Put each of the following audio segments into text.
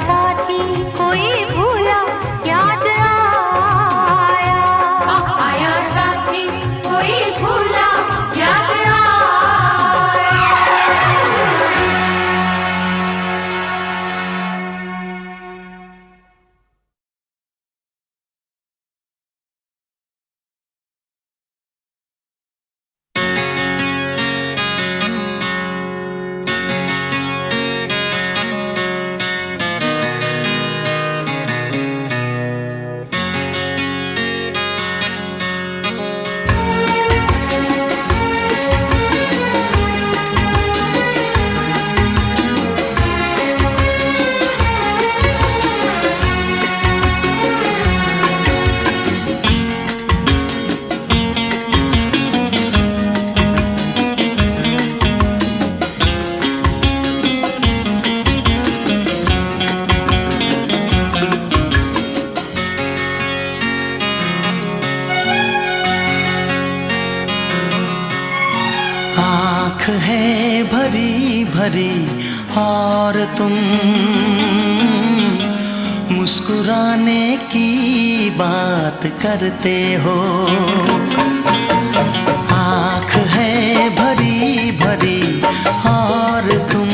साथी कोई भूला याद आया। आया साथी कोई भूला याद आया। आँख है भरी भरी और तुम मुस्कुराने की बात करते हो। आँख है भरी भरी और तुम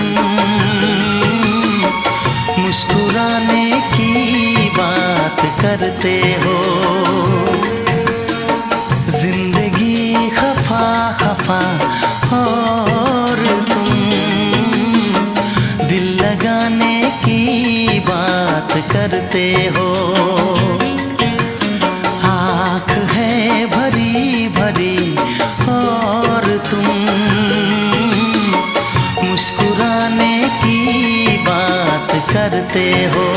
मुस्कुराने की बात करते हो। जिंदगी खफा खफा और तुम दिल लगाने की बात करते हो। आँख है भरी भरी और तुम मुस्कुराने की बात करते हो।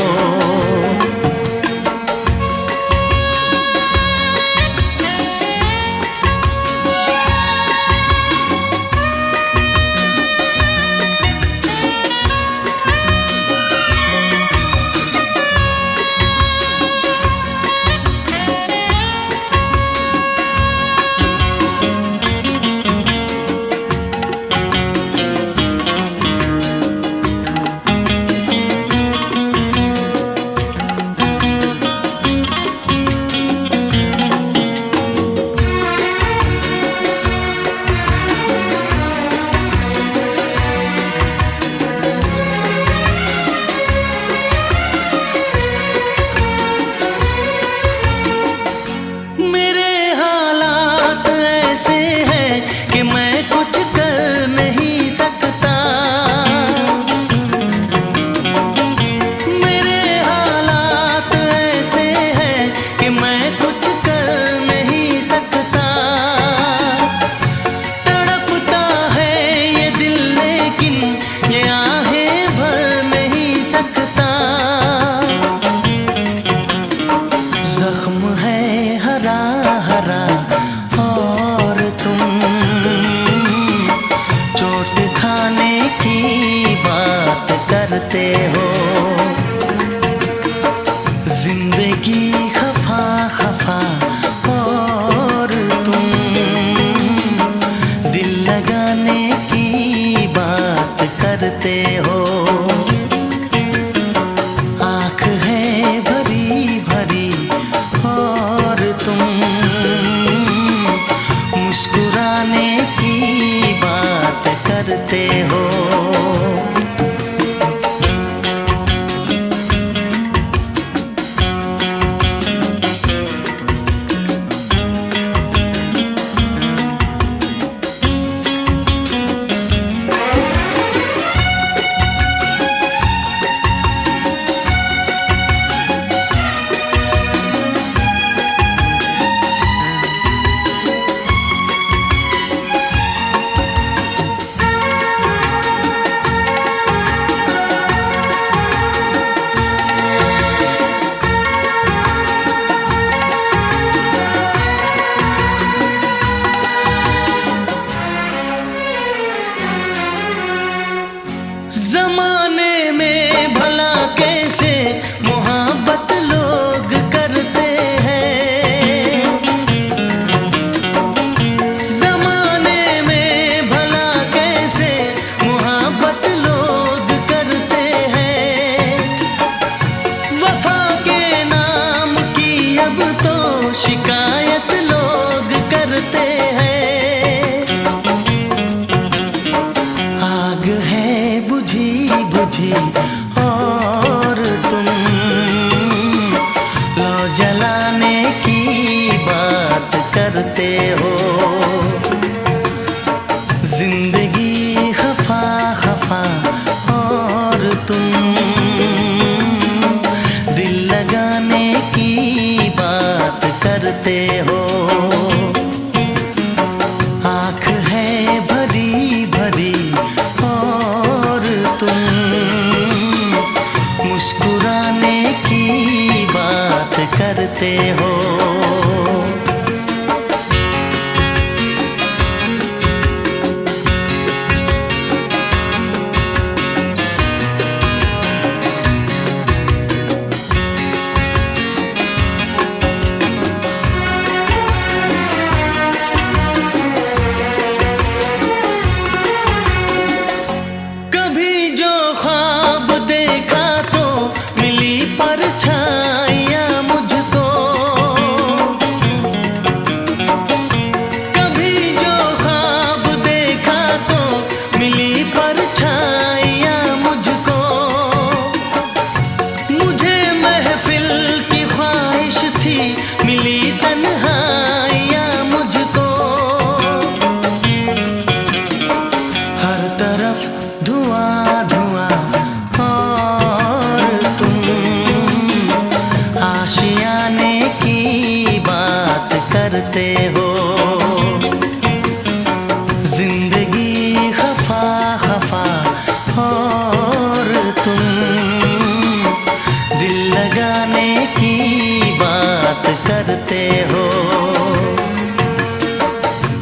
शिकायत लोग करते हैं। आग है बुझी बुझी और तुम लो जलाने की बात करते हो। जिंदगी खफा खफा और तुम दिल लगाने की बात करते हो। आँख है भरी भरी और तुम मुस्कुराने की बात करते हो। जिंदगी खफा खफा और तुम दिल लगाने की बात करते हो।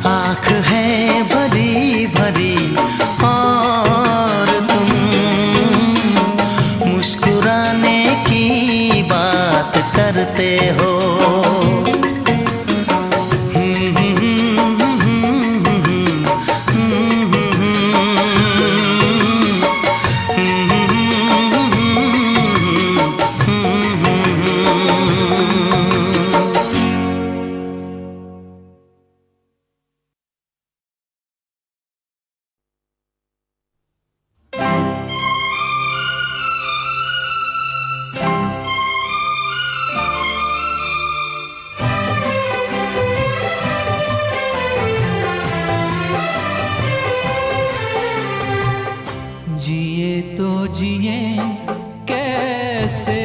आँख है भरी भरी और तुम मुस्कुराने की बात करते हो। जिए तो जिए कैसे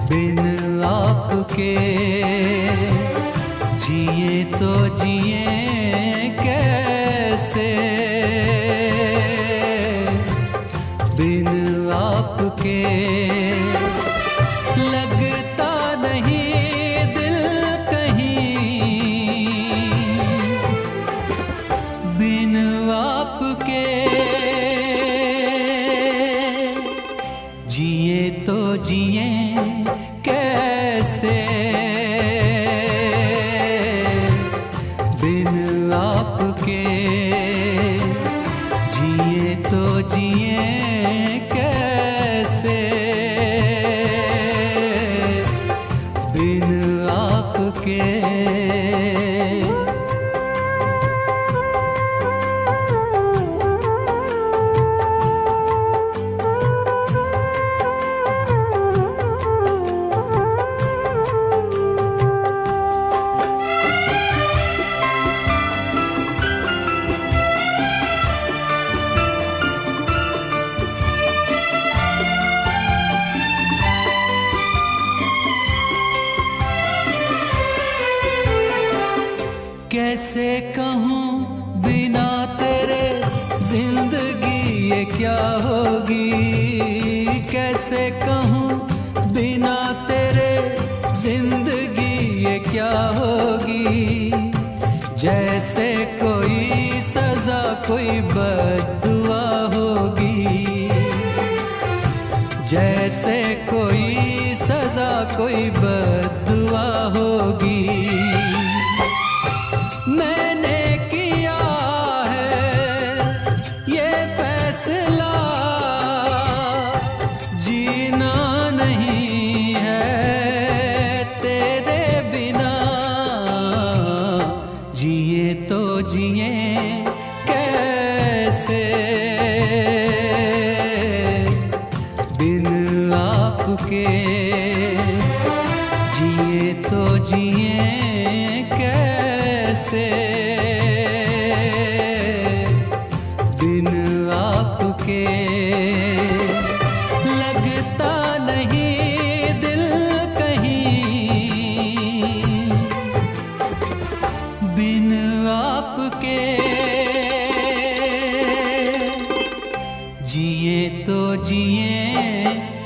बिन आपके, जिए तो जिए कैसे बिन आपके। लगता नहीं दिल कहीं बिन आपके। जिए तो जिए कैसे बिन आपके, जिए तो जिए कैसे बिन आपके। कैसे कहूँ बिना तेरे जिंदगी ये क्या होगी। कैसे कहूँ बिना तेरे जिंदगी ये क्या होगी। जैसे कोई सजा कोई बद्दुआ होगी। जैसे कोई सजा कोई बद्दुआ होगी। मैंने किया है ये फैसला, जीना नहीं है आपके, जिए तो जिए कैसे बिन आपके। लगता नहीं दिल कहीं बिन आपके, जिए तो जिए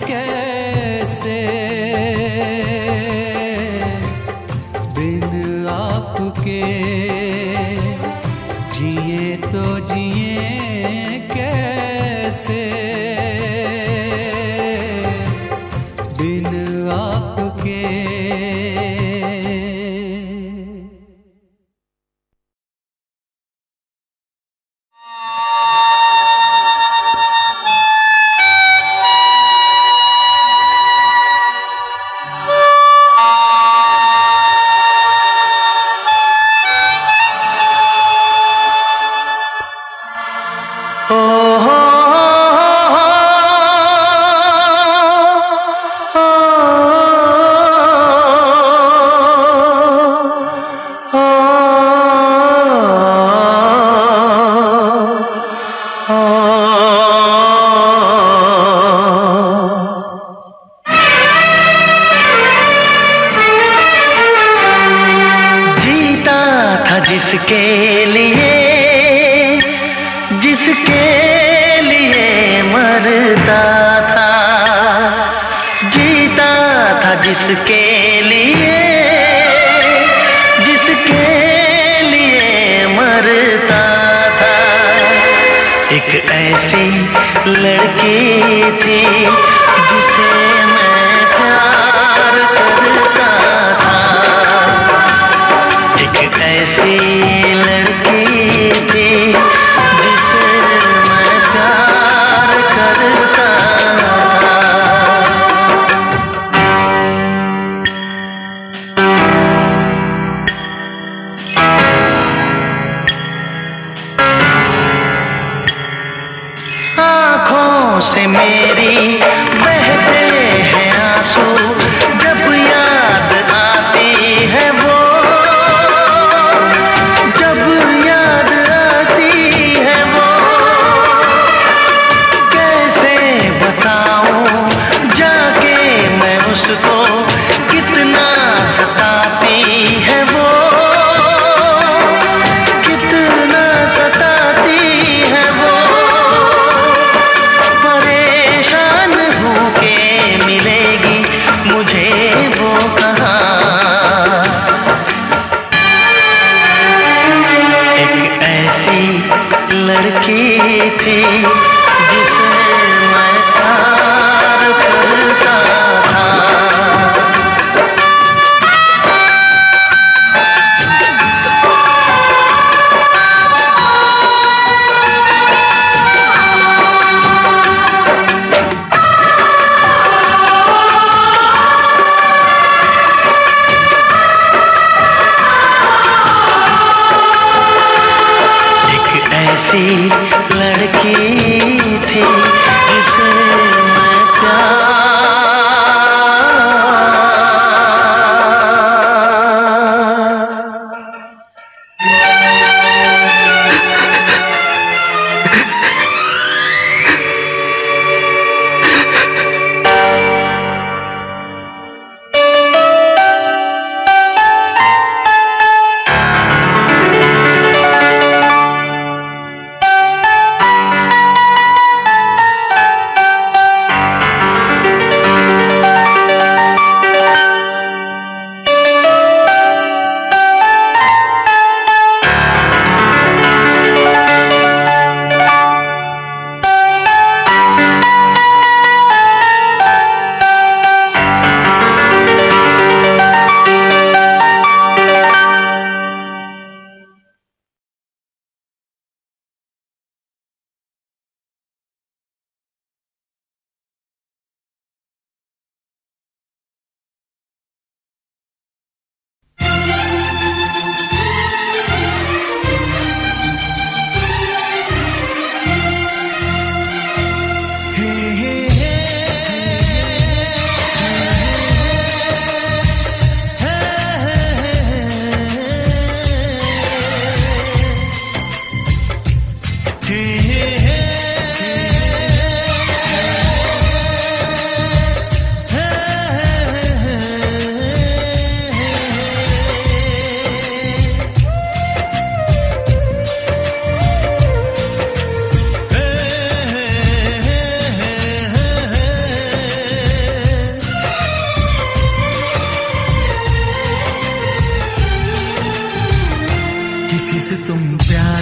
कैसे बिन आपके, जिए तो जिए कैसे बिन आपके। जिसके लिए मरता था, जीता था जिसके लिए मरता था। एक ऐसी लड़की थी जिसे मैं प्यार करता था, एक ऐसी लड़की थी जिसे मैं प्यार करता था। आँखों से मेरी बहते हैं आंसू, जब याद आती है वो, जब याद आती है वो। कैसे बताऊं जाके मैं उसको, कितना सताती है वो, कितना सताती है वो।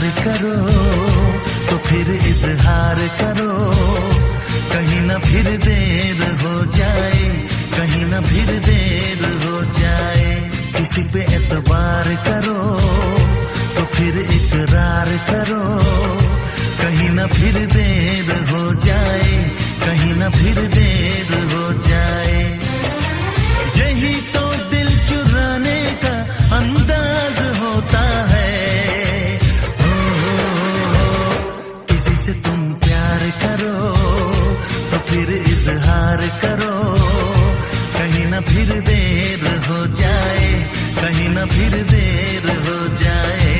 प्यार करो तो फिर इजहार करो, कहीं ना फिर देर हो जाए, कहीं ना फिर देर हो जाए। किसी पे एतबार करो तो फिर इकरार करो, कहीं ना फिर देर हो जाए, कहीं ना फिर देर हो जाए। यही तो दिल चुराने का अंदाज होता है। किसी से तुम प्यार करो तो फिर इजहार करो, कहीं ना फिर देर हो जाए, कहीं ना फिर देर हो जाए।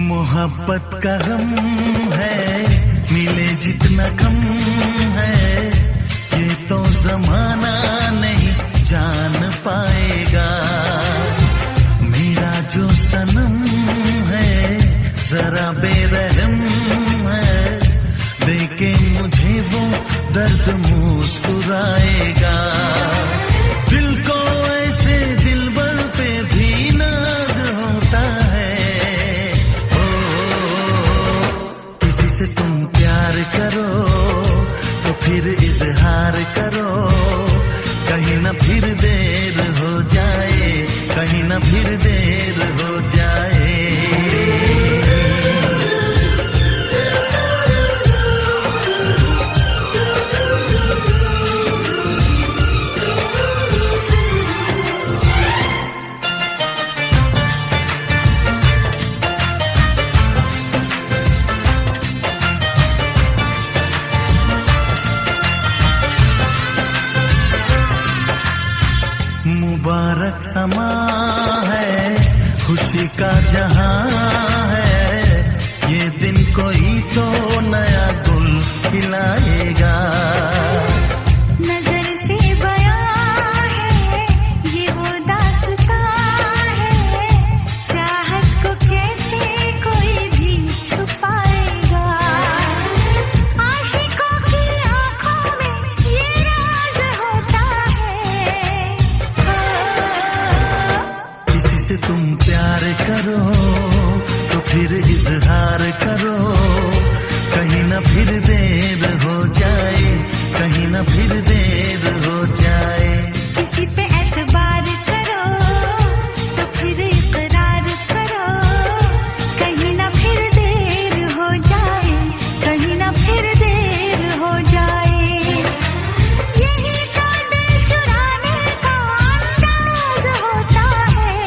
मोहब्बत का गम है, मिले जितना कम है, ये तो जमाना नहीं जान पाएगा। मेरा जो सनम है जरा बेरहम है, देखे मुझे वो दर्द मुस्कुराएगा। दिल को ऐसे दिलबर पे भी नाज होता है। से तुम प्यार करो तो फिर इजहार करो, कहीं ना फिर देर हो जाए, कहीं ना फिर देर हो जाए। मुबारक समा है, खुशी का जहां है, ये दिन कोई तो नया गुल खिलाएगा। नजर से बयां है ये वो दास्तां है, चाहत को कैसे कोई भी छुपाएगा। आशिकों की आंखों में ये राज होता है। किसी से तुम प्यार करो तो फिर इजहार करो, कहीं ना फिर देर हो जाए, कहीं ना फिर देर हो जाए। किसी पे एतबार करो तो फिर इकरार करो, कहीं ना फिर देर हो जाए, कहीं ना फिर देर हो जाए। यही तो दिल चुराने का अंदाज होता है।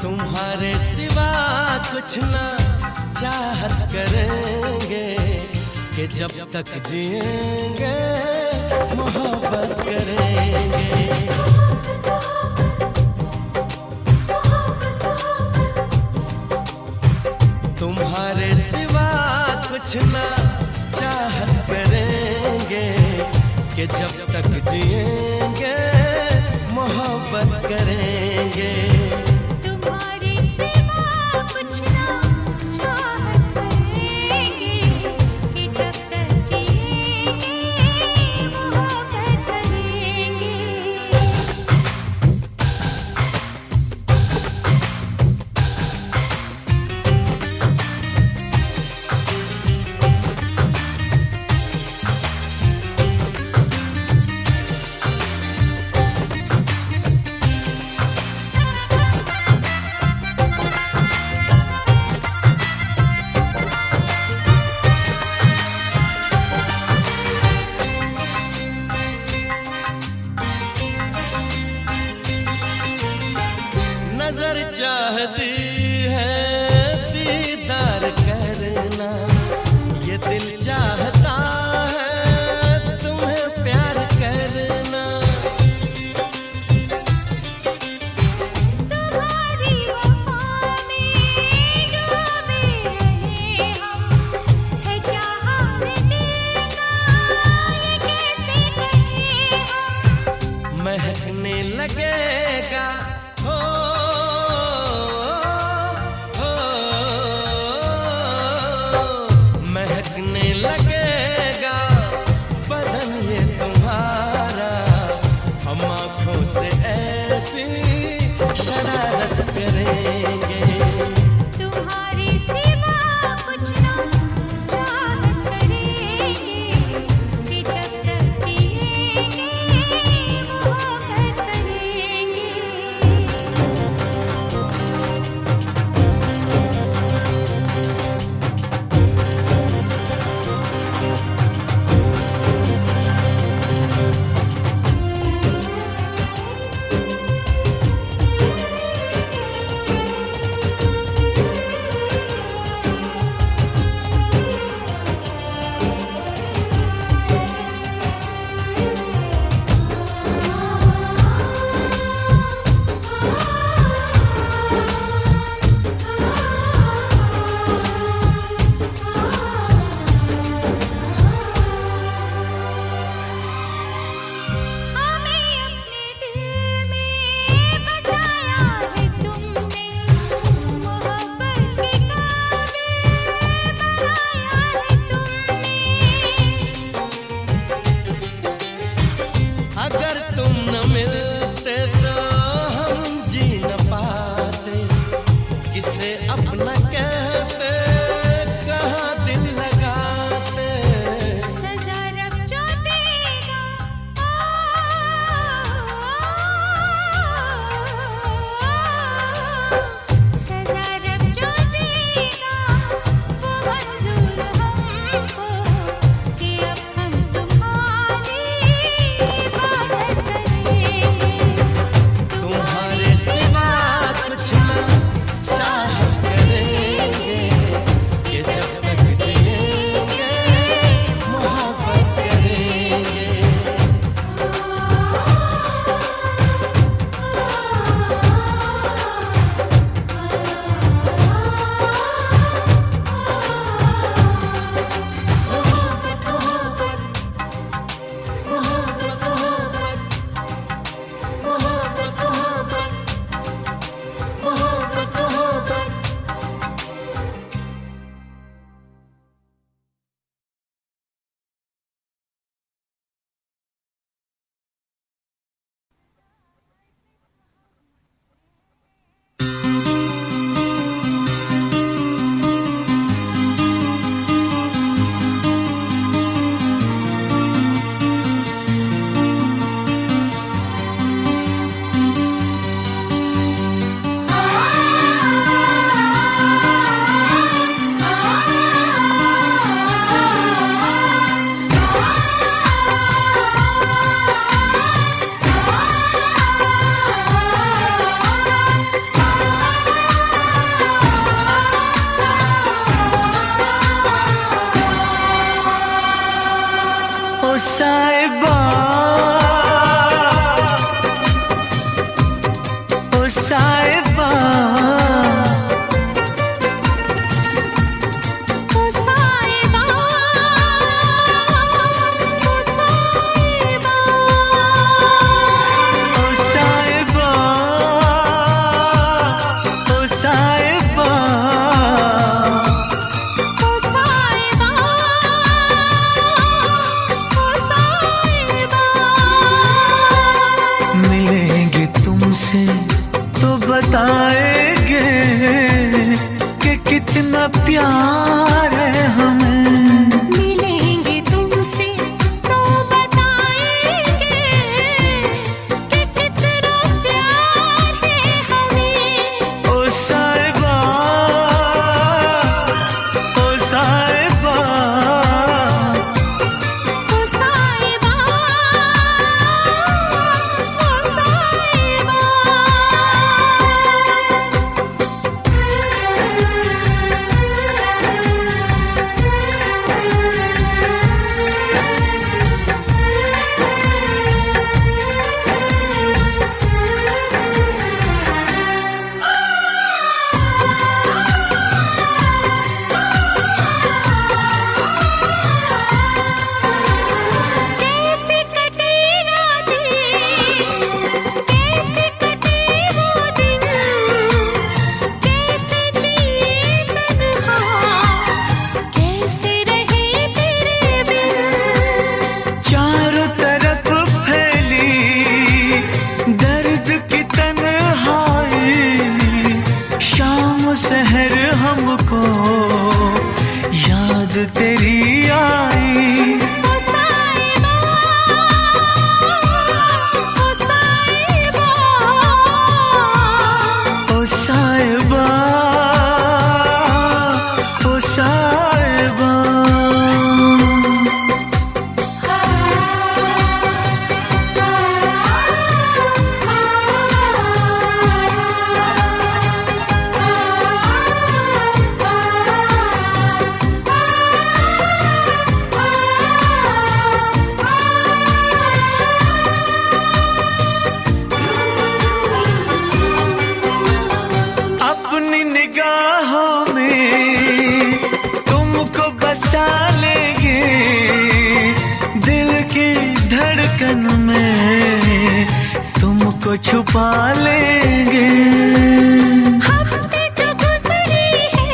तुम्हारे सिवा कुछ ना चाहत करेंगे कि जब तक जिएंगे मोहब्बत करेंगे। तुम्हारे सिवा कुछ ना चाहत करेंगे कि जब तक जिएंगे मोहब्बत करेंगे। तुम्हारे सिवा कुछ ना चाहत करेंगे कि जब तक जिएंगे मोहब्बत करेंगे। नजर चाहती है दीदार करना, ये दिल चाहता है तुम्हें प्यार करना। तुम्हारी वफा में डूबे रहे हम, है क्या हाल दिल का ये कैसे कहें हम। महकने लगेगा हो महकने लगेगा बदन ये तुम्हारा, हम आँखों से ऐसी शरारत करेंगे। तुम्हारे सिवा कुछ ना चाहत करेंगे कि जब तक जिएंगे मोहब्बत करेंगे। हमें अपने दिल में बसाया है तुमने, मोहब्बत के काबिल बनाया है तुमने। अगर तुम न मिलते तो हम जी न पाते, किसे अपना कहते कहाँ दिल लगाते। सजा रब जो देगा सजा रब जो देगा वो मंजूर हमको, कि अब हम तुम्हारी इबादत करेंगे। तुम्हारे सिवा कुछ ना चाहत करेंगे प्यार है हमें। मिलेंगे तुमसे तो बताएंगे कि कितना प्यार है हमें। ओ साहिबा, ओ साहिबा, ओ साहिबा, ओ साहिबा। कैसे कटे रातें, कैसे कटे वो दिन, कैसे जिए तन्हा, कैसे रहे तेरे बिन। चारों तरफ फैली दर्द की तन्हाई, शाम सहर हमको याद तेरी आई। ओ साहिबा, ओ साहिबा, ओ साहिबा, ओ साहिबा। अपनी निगाहों में तुमको बसा लेंगे, दिल की धड़कन में तुमको छुपा लेंगे। हफ्ते जो गुजरी है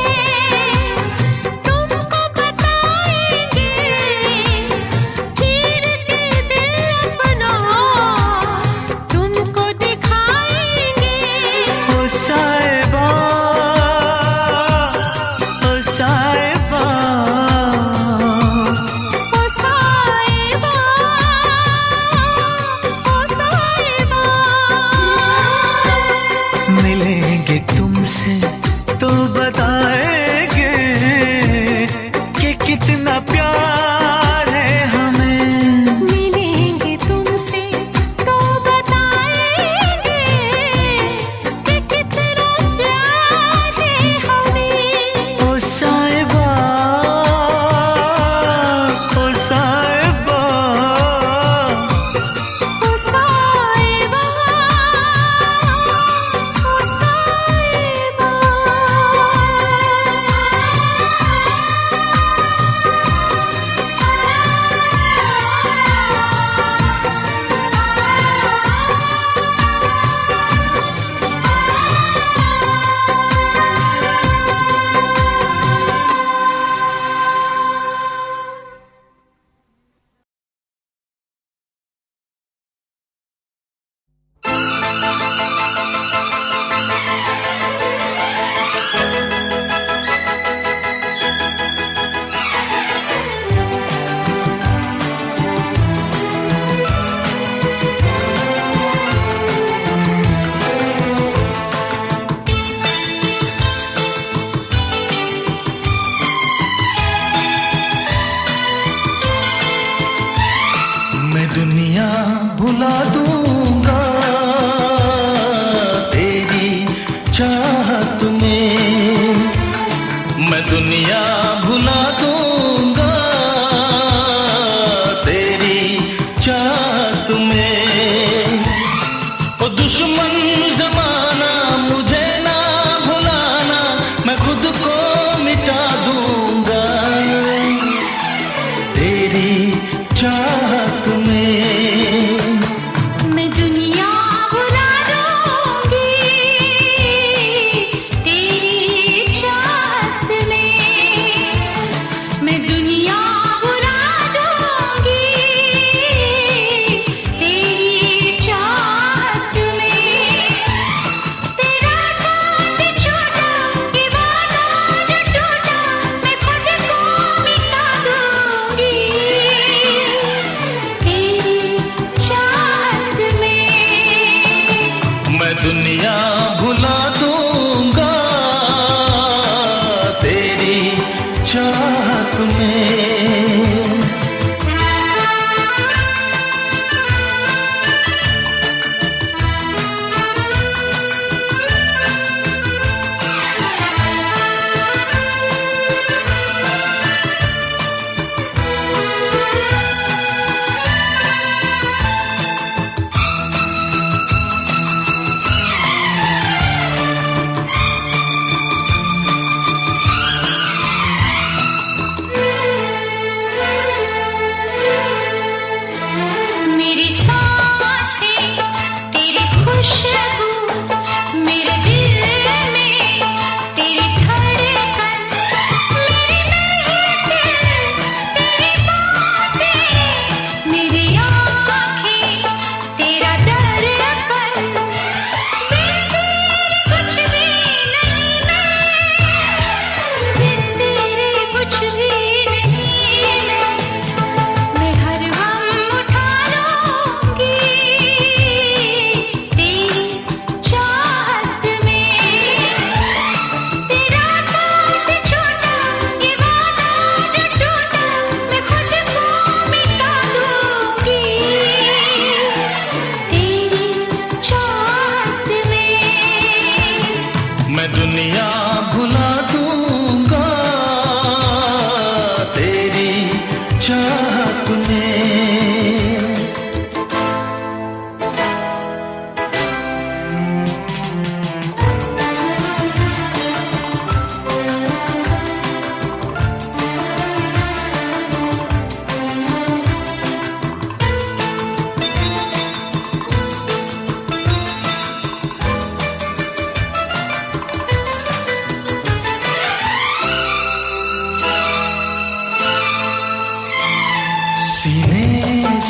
तुमको बताएंगे, चीर के दिल अपना तुमको दिखाएंगे। ओ साहिबा, ओ साहिबा, ओ साहिबा, ओ साहिबा। मिलेंगे तुमसे तो बताएंगे कि कितना प्यार है हमें। मिलेंगे तुमसे तो बताएंगे कि कितना प्यार है हमें। ओ साहिबा, ओ साहिबा, ओ साहिबा, ओ साहिबा। मैं दुनिया भुला दूंगा तेरी चाहत में। मैं दुनिया भुला दूंगा तेरी चाहत में। ओ दुश्मन जमाना मुझे ना भुलाना, मैं खुद को मिटा दूंगा तेरी चाहत में। मैं दुनिया भुला दूंगी तेरी चाहत में।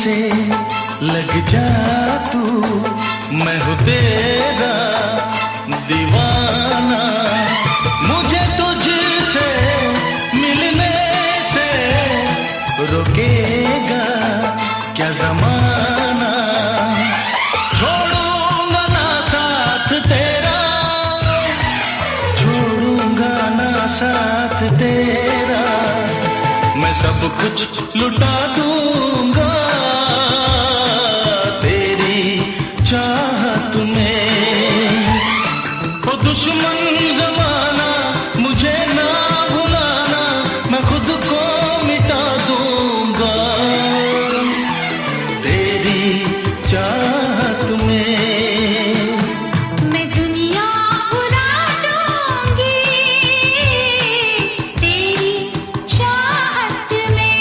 से लग जा तू, मैं हूँ तेरा दीवाना। मुझे तुझसे मिलने से रोकेगा क्या जमाना। छोड़ूंगा ना साथ तेरा, छोड़ूंगा ना साथ तेरा। मैं सब कुछ लुटा दूंगा तेरी चाहत में। ओ दुश्मन जमाना मुझे ना भुलाना, मैं खुद को मिटा दूंगा तेरी चाहत में। मैं दुनिया उड़ा दूंगी तेरी चाहत में।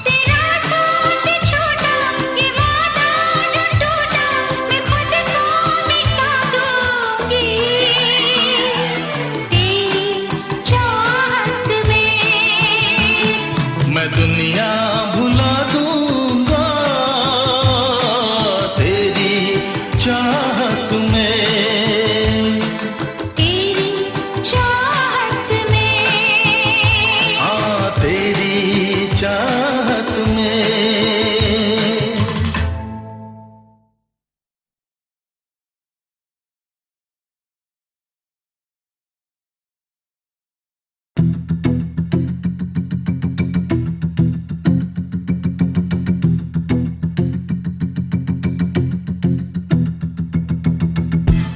तेरा साथ छोटा ये वादा जो टूटा, मैं खुद को मिटा दूंगी तेरी चाहत में। मैं दुनिया भुला दूंगा तेरी चाहत में। तेरी चाहत में। हाँ तेरी चाहत में।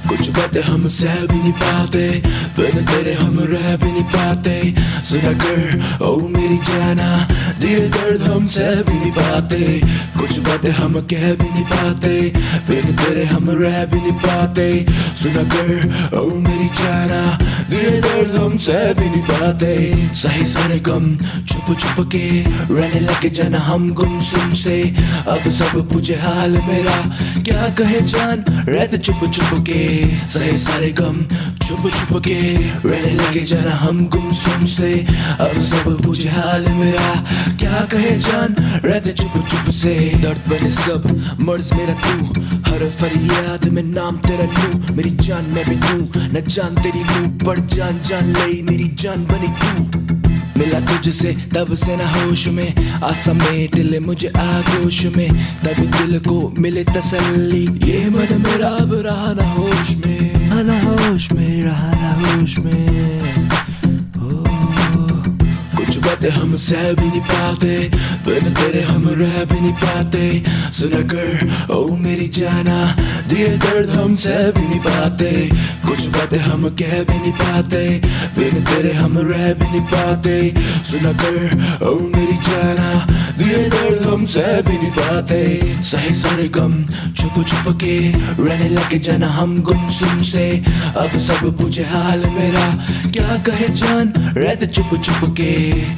कुछ बातें हम सह भी नहीं पाते, बिन तेरे हम रह भी नहीं पाते। सुना कर ओ मेरी जाना, दिए दर्द हम सह भी नहीं पाते। कुछ बातें हम कह भी नहीं पाते, बिन तेरे हम रह भी नहीं पाते। सुना कर ओ मेरी जाना, दिए दर्द हम सह भी नहीं पाते। सही सारे गम छुप छुप के रहने लगे जाना हम गुमसुम से। अब सब पूछे हाल मेरा, क्या कहे जान रहते चुप चुप के। सही सारे गम छुप छुप के रहने लगे जाना हम गुमसुम से। अब सब पूछे हाल मेरा, क्या कहे जान रहते चुप चुप से। दर्द बने सब मर्ज मेरा तू, हर फरियाद में नाम तेरा लूं। मेरी जान मैं भी तू, न जान तेरी लूं, पर जान जान ले मेरी जान बनी तू। मिला तुझसे तब से ना होश में, आसा में ले मुझे आगोश में। तब दिल को मिले तसल्ली, ये मन मेरा अब रहा ना होश में। ना होश में रहा ना होश में। कुछ बातें हम सह भी नहीं पाते, बिन तेरे हम रह भी नहीं पाते। सुना कर ओ मेरी जाना, दिए दर्द हम सह भी नहीं पाते। कुछ बातें हम कह भी नहीं पाते, बिन तेरे हम रह भी नहीं पाते। सुना कर ओ मेरी जाना, दिए दर्द हम सह भी नहीं पाते। सही सारे गम छुप छुप के रहने लगे जाना हम गुमसुम से। अब सब पूछे हाल मेरा, क्या कहे जान रहते चुप चुप के।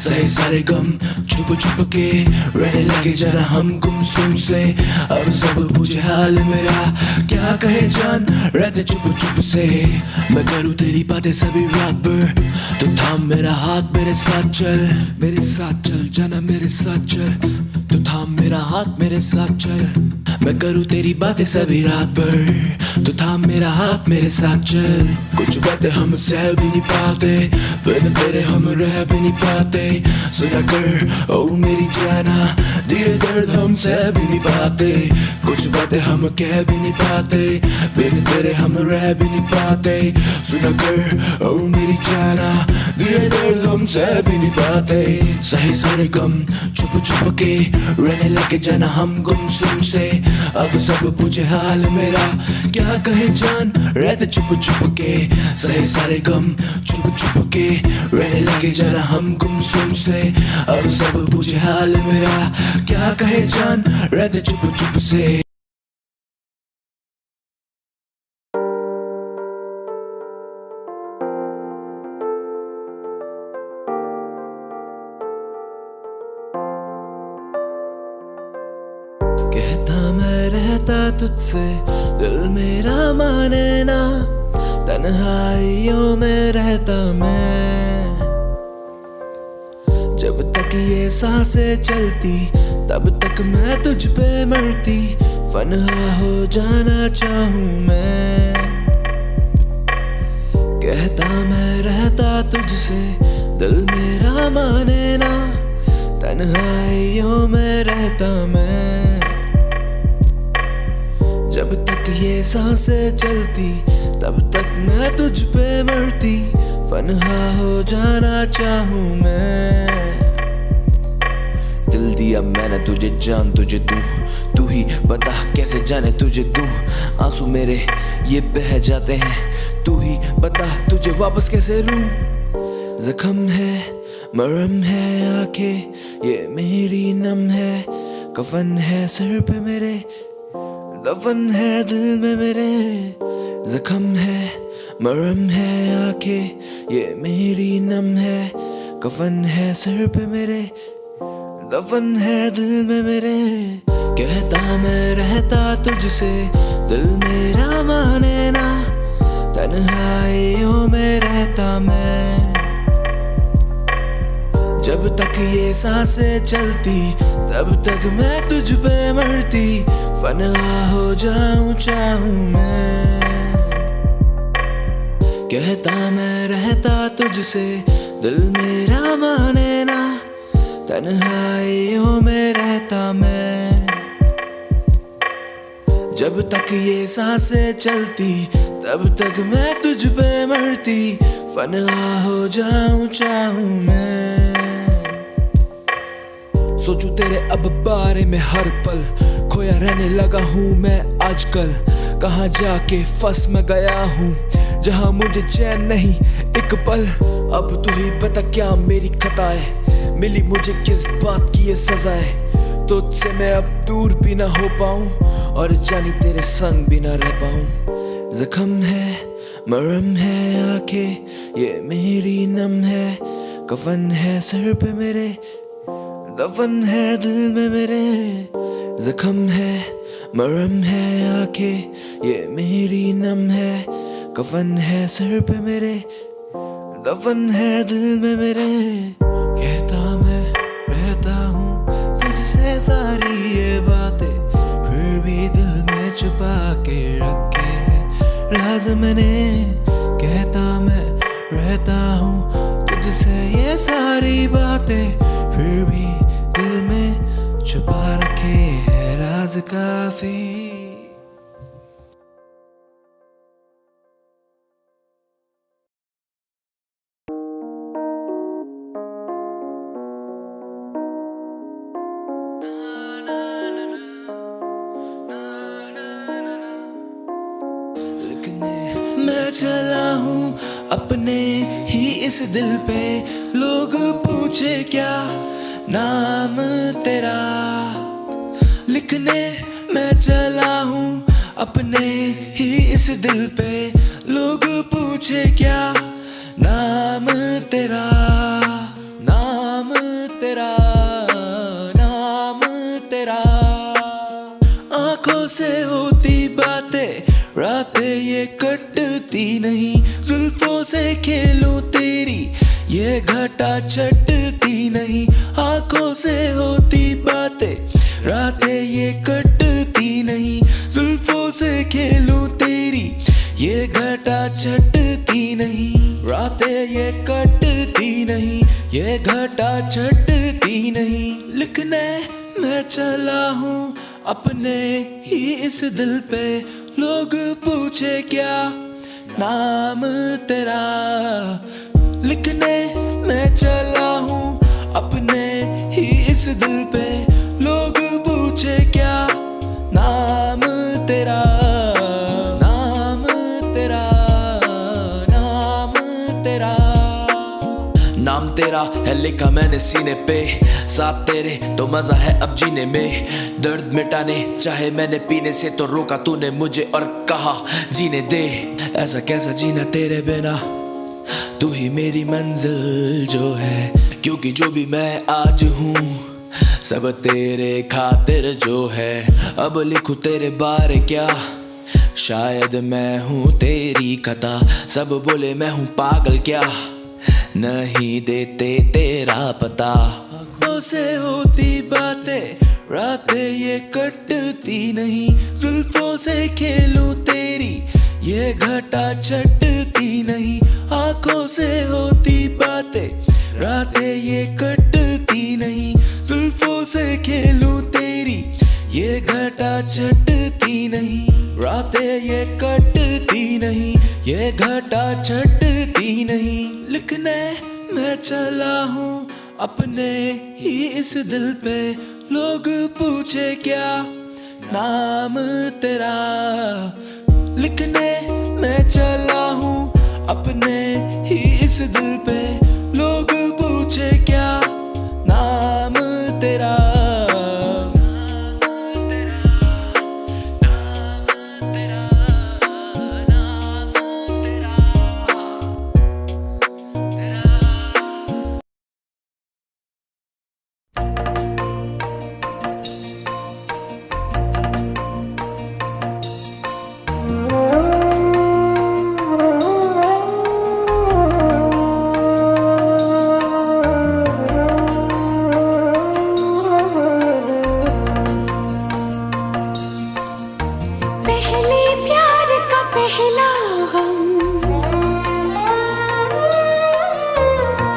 सही सारे गम छुप छुप के रहने लगे जरा हम गुमसुम से। अब सब पूछे हाल मेरा, क्या कहे जान रहते चुप चुप से। मैं करूँ तेरी बातें सभी रात भर, तो थाम मेरा हाथ मेरे साथ चल। मेरे साथ चल जाना मेरे साथ चल, तो थाम मेरा हाथ मेरे साथ चल। मैं करूँ तेरी बातें सभी रात भर, तो थाम मेरा हाथ मेरे साथ चल। कुछ बातें हम सह भी नहीं पाते, बिन तेरे हम रह भी नहीं पाते। सुना कर ओ मेरी जाना, दिए दर्द हम सह भी नहीं पाते। कुछ बातें हम कह भी नहीं पाते, बिन तेरे हम रह भी नहीं पाते। सुना कर ओ मेरी जाना, दिए दर्द हम सह भी नहीं पाते। सही सारे गम छुप छुप के रहने लगे जाना हम गुमसुम से। अब सब पूछे हाल मेरा, क्या कहे जान रहते चुप चुप के। सही सारे गम छुप छुप के रहने लगे जाना हम गुमसुम से। अब सब पूछे हाल मेरा, क्या कहे जान रहते चुप चुप से। कहता मैं रहता तुझसे, दिल मेरा माने ना, तन्हाइयों में रहता मैं। जब तक ये सांसें चलती तब तक मैं तुझ पे मरती, फना हो जाना चाहूं मैं। कहता मैं रहता तुझसे, दिल मेरा माने ना, तन्हाइयों में रहता मैं। जब तक ये सांसें चलती तब तक मैं तुझ पे मरती, फना हो जाना चाहूं मैं। दिल दिया मैंने तुझे, जान तुझे दूं, तू ही बता कैसे जाने तुझे दूं। आंसू मेरे ये बह जाते हैं, तू ही बता तुझे वापस कैसे लूं। जख्म है मरहम है आंखें, ये मेरी नम है, कफन है सर पे मेरे, दफन है दिल में मेरे। जख्म है मरहम है आंखें, ये मेरी नम है, कफन है सर पे मेरे, दफन है दिल में मेरे। कहता मैं रहता तुझसे, दिल मेरा माने ना, तन्हाइयों में रहता मैं। जब तक ये सांसें चलती तब तक मैं तुझ पे मरती, फना हो जाऊं चाहूं मैं। कहता मैं रहता तुझसे, दिल मेरा माने ना, तन्हाइयों में रहता मैं। जब तक ये सांसें चलती तब तक मैं तुझ पे मरती, फना हो जाऊं चाहूं मैं। सोचूं तेरे अब बारे में हर पल, खोया रहने लगा हूँ मैं आजकल। कहाँ जाके फंस मैं गया हूँ, जहाँ मुझे चैन नहीं एक पल। अब तू ही बता क्या मेरी खता है, मिली मुझे किस बात की ये सजा है। तुझसे मैं अब दूर भी ना हो पाऊं, और जानी तेरे संग भी ना रह पाऊं। जख्म है मरहम है आंखें, ये मेरी नम है, कफन है सर पे मेरे, दफन है दिल में मेरे। जख्म है मरहम है आंखें, ये मेरी नम है, कफन है सर पे मेरे, दफन है दिल में मेरे। कहता मैं रहता हूँ तुझसे सारी ये बातें, फिर भी दिल में छुपा के रखे हैं राज मैंने। कहता मैं रहता हूँ तुझसे ये सारी बातें, फिर भी दिल में छुपा रखे हैं राज काफी। मैं चला हूँ अपने ही इस दिल पे, लोग पूछे क्या नाम तेरा। लिखने मैं चला हूँ अपने ही इस दिल पे, लोग पूछे क्या नाम तेरा। नाम तेरा, नाम तेरा। आंखों से होती बातें, रातें ये कटती नहीं, जुल्फों से खेलूं तेरी ये घटा छटती नहीं। आंखों से होती बातें, रातें ये कटती नहीं, जुल्फों से खेलूं तेरी ये घटा छटती नहीं। रातें ये कटती नहीं, ये घटा छटती नहीं। लिखने मैं चला हूँ अपने ही इस दिल पे, लोग पूछे क्या नाम तेरा। लिखने मैं चला हूँ अपने ही इस दिल पे, लोग पूछे क्या नाम तेरा। नाम तेरा, नाम तेरा। नाम तेरा है लिखा मैंने सीने पे, साथ तेरे तो मजा है अब जीने में। दर्द मिटाने चाहे मैंने पीने से तो रोका तूने मुझे और कहा जीने दे। ऐसा कैसा जीना तेरे बिना, तू ही मेरी मंजिल जो है। क्योंकि जो भी मैं आज हूँ सब तेरे खातिर जो है। अब लिखूं तेरे बारे क्या, शायद मैं हूँ तेरी खता। सब बोले मैं हूँ पागल क्या, नहीं देते तेरा पता। से होती बातें, रातें ये कटती नहीं। जुल्फों से खेलूं तेरी, ये घटा छटती नहीं। आंखों से होती बातें, रातें ये कटती नहीं। जुल्फों से खेलूं तेरी, ये घटा छटती नहीं। रातें ये कटती नहीं, ये घटा छटती नहीं। लिखने मैं चला हूँ अपने ही इस दिल पे, लोग पूछे क्या नाम तेरा। लिखने मैं चला हूँ अपने ही इस दिल पे, लोग पूछे क्या नाम तेरा। पहले प्यार का पहला गम,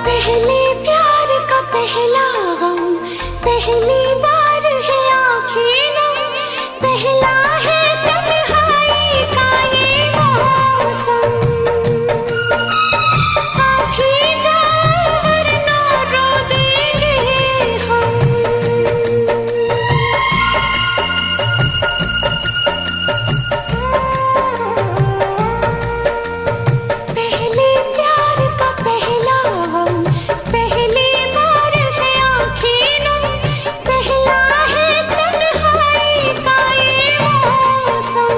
पहले प्यार का पहला गम, पहली बार है आँखें नम, पहला है तन्हाई का ये मौसम। आप ही जाओ वरना रो देंगे हम। पहले प्यार का पहला गम, पहली बार है आँखें नम, पहला है तन्हाई का ये मौसम।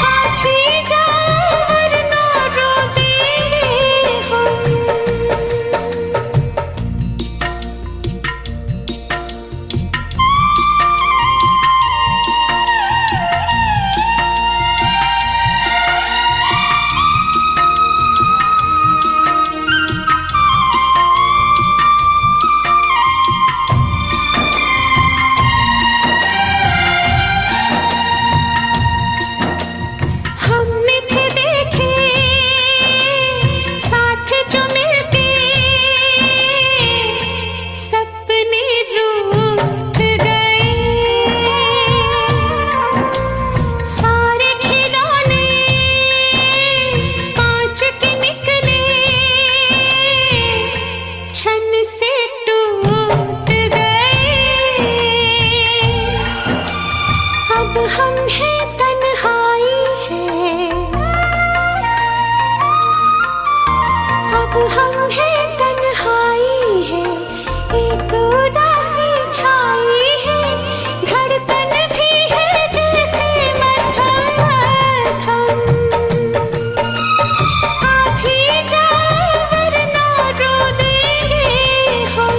आप ही जाओ वरना रो देंगे हम। हमने थे देखे साथ जो मिलते, सपने रूठ गए। सारे खिलौने कांच के निकले, छन से टूट गए। अब हम हैं तन्हाई है, अब हम हैं तन्हाई है। एक उदासी छाई है, धड़कन भी है जैसे मध्यम मध्यम। आप ही जाओ वरना रो देंगे हम।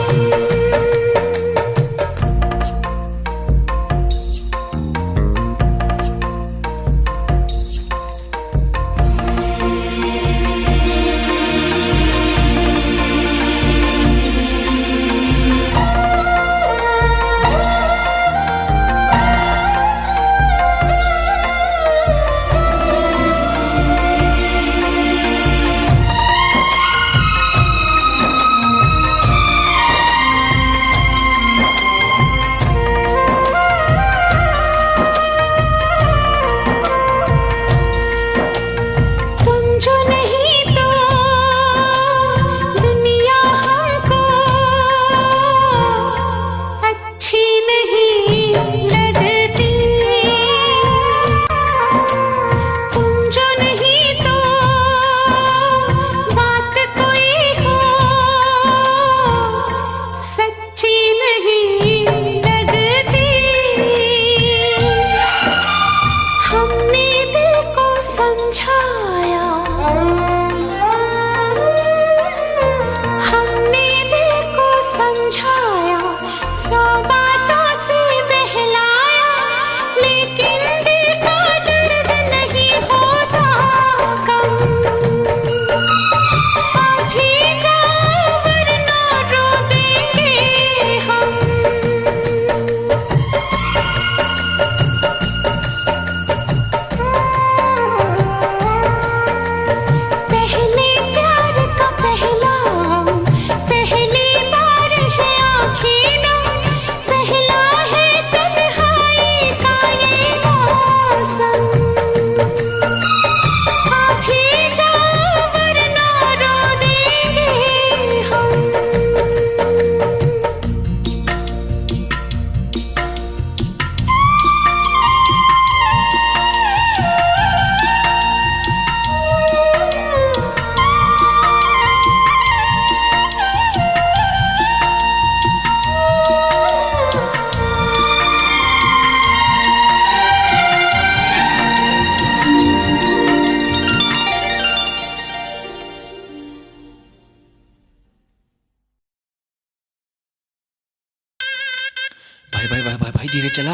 भाई भाई भाई भाई भाई धीरे चला,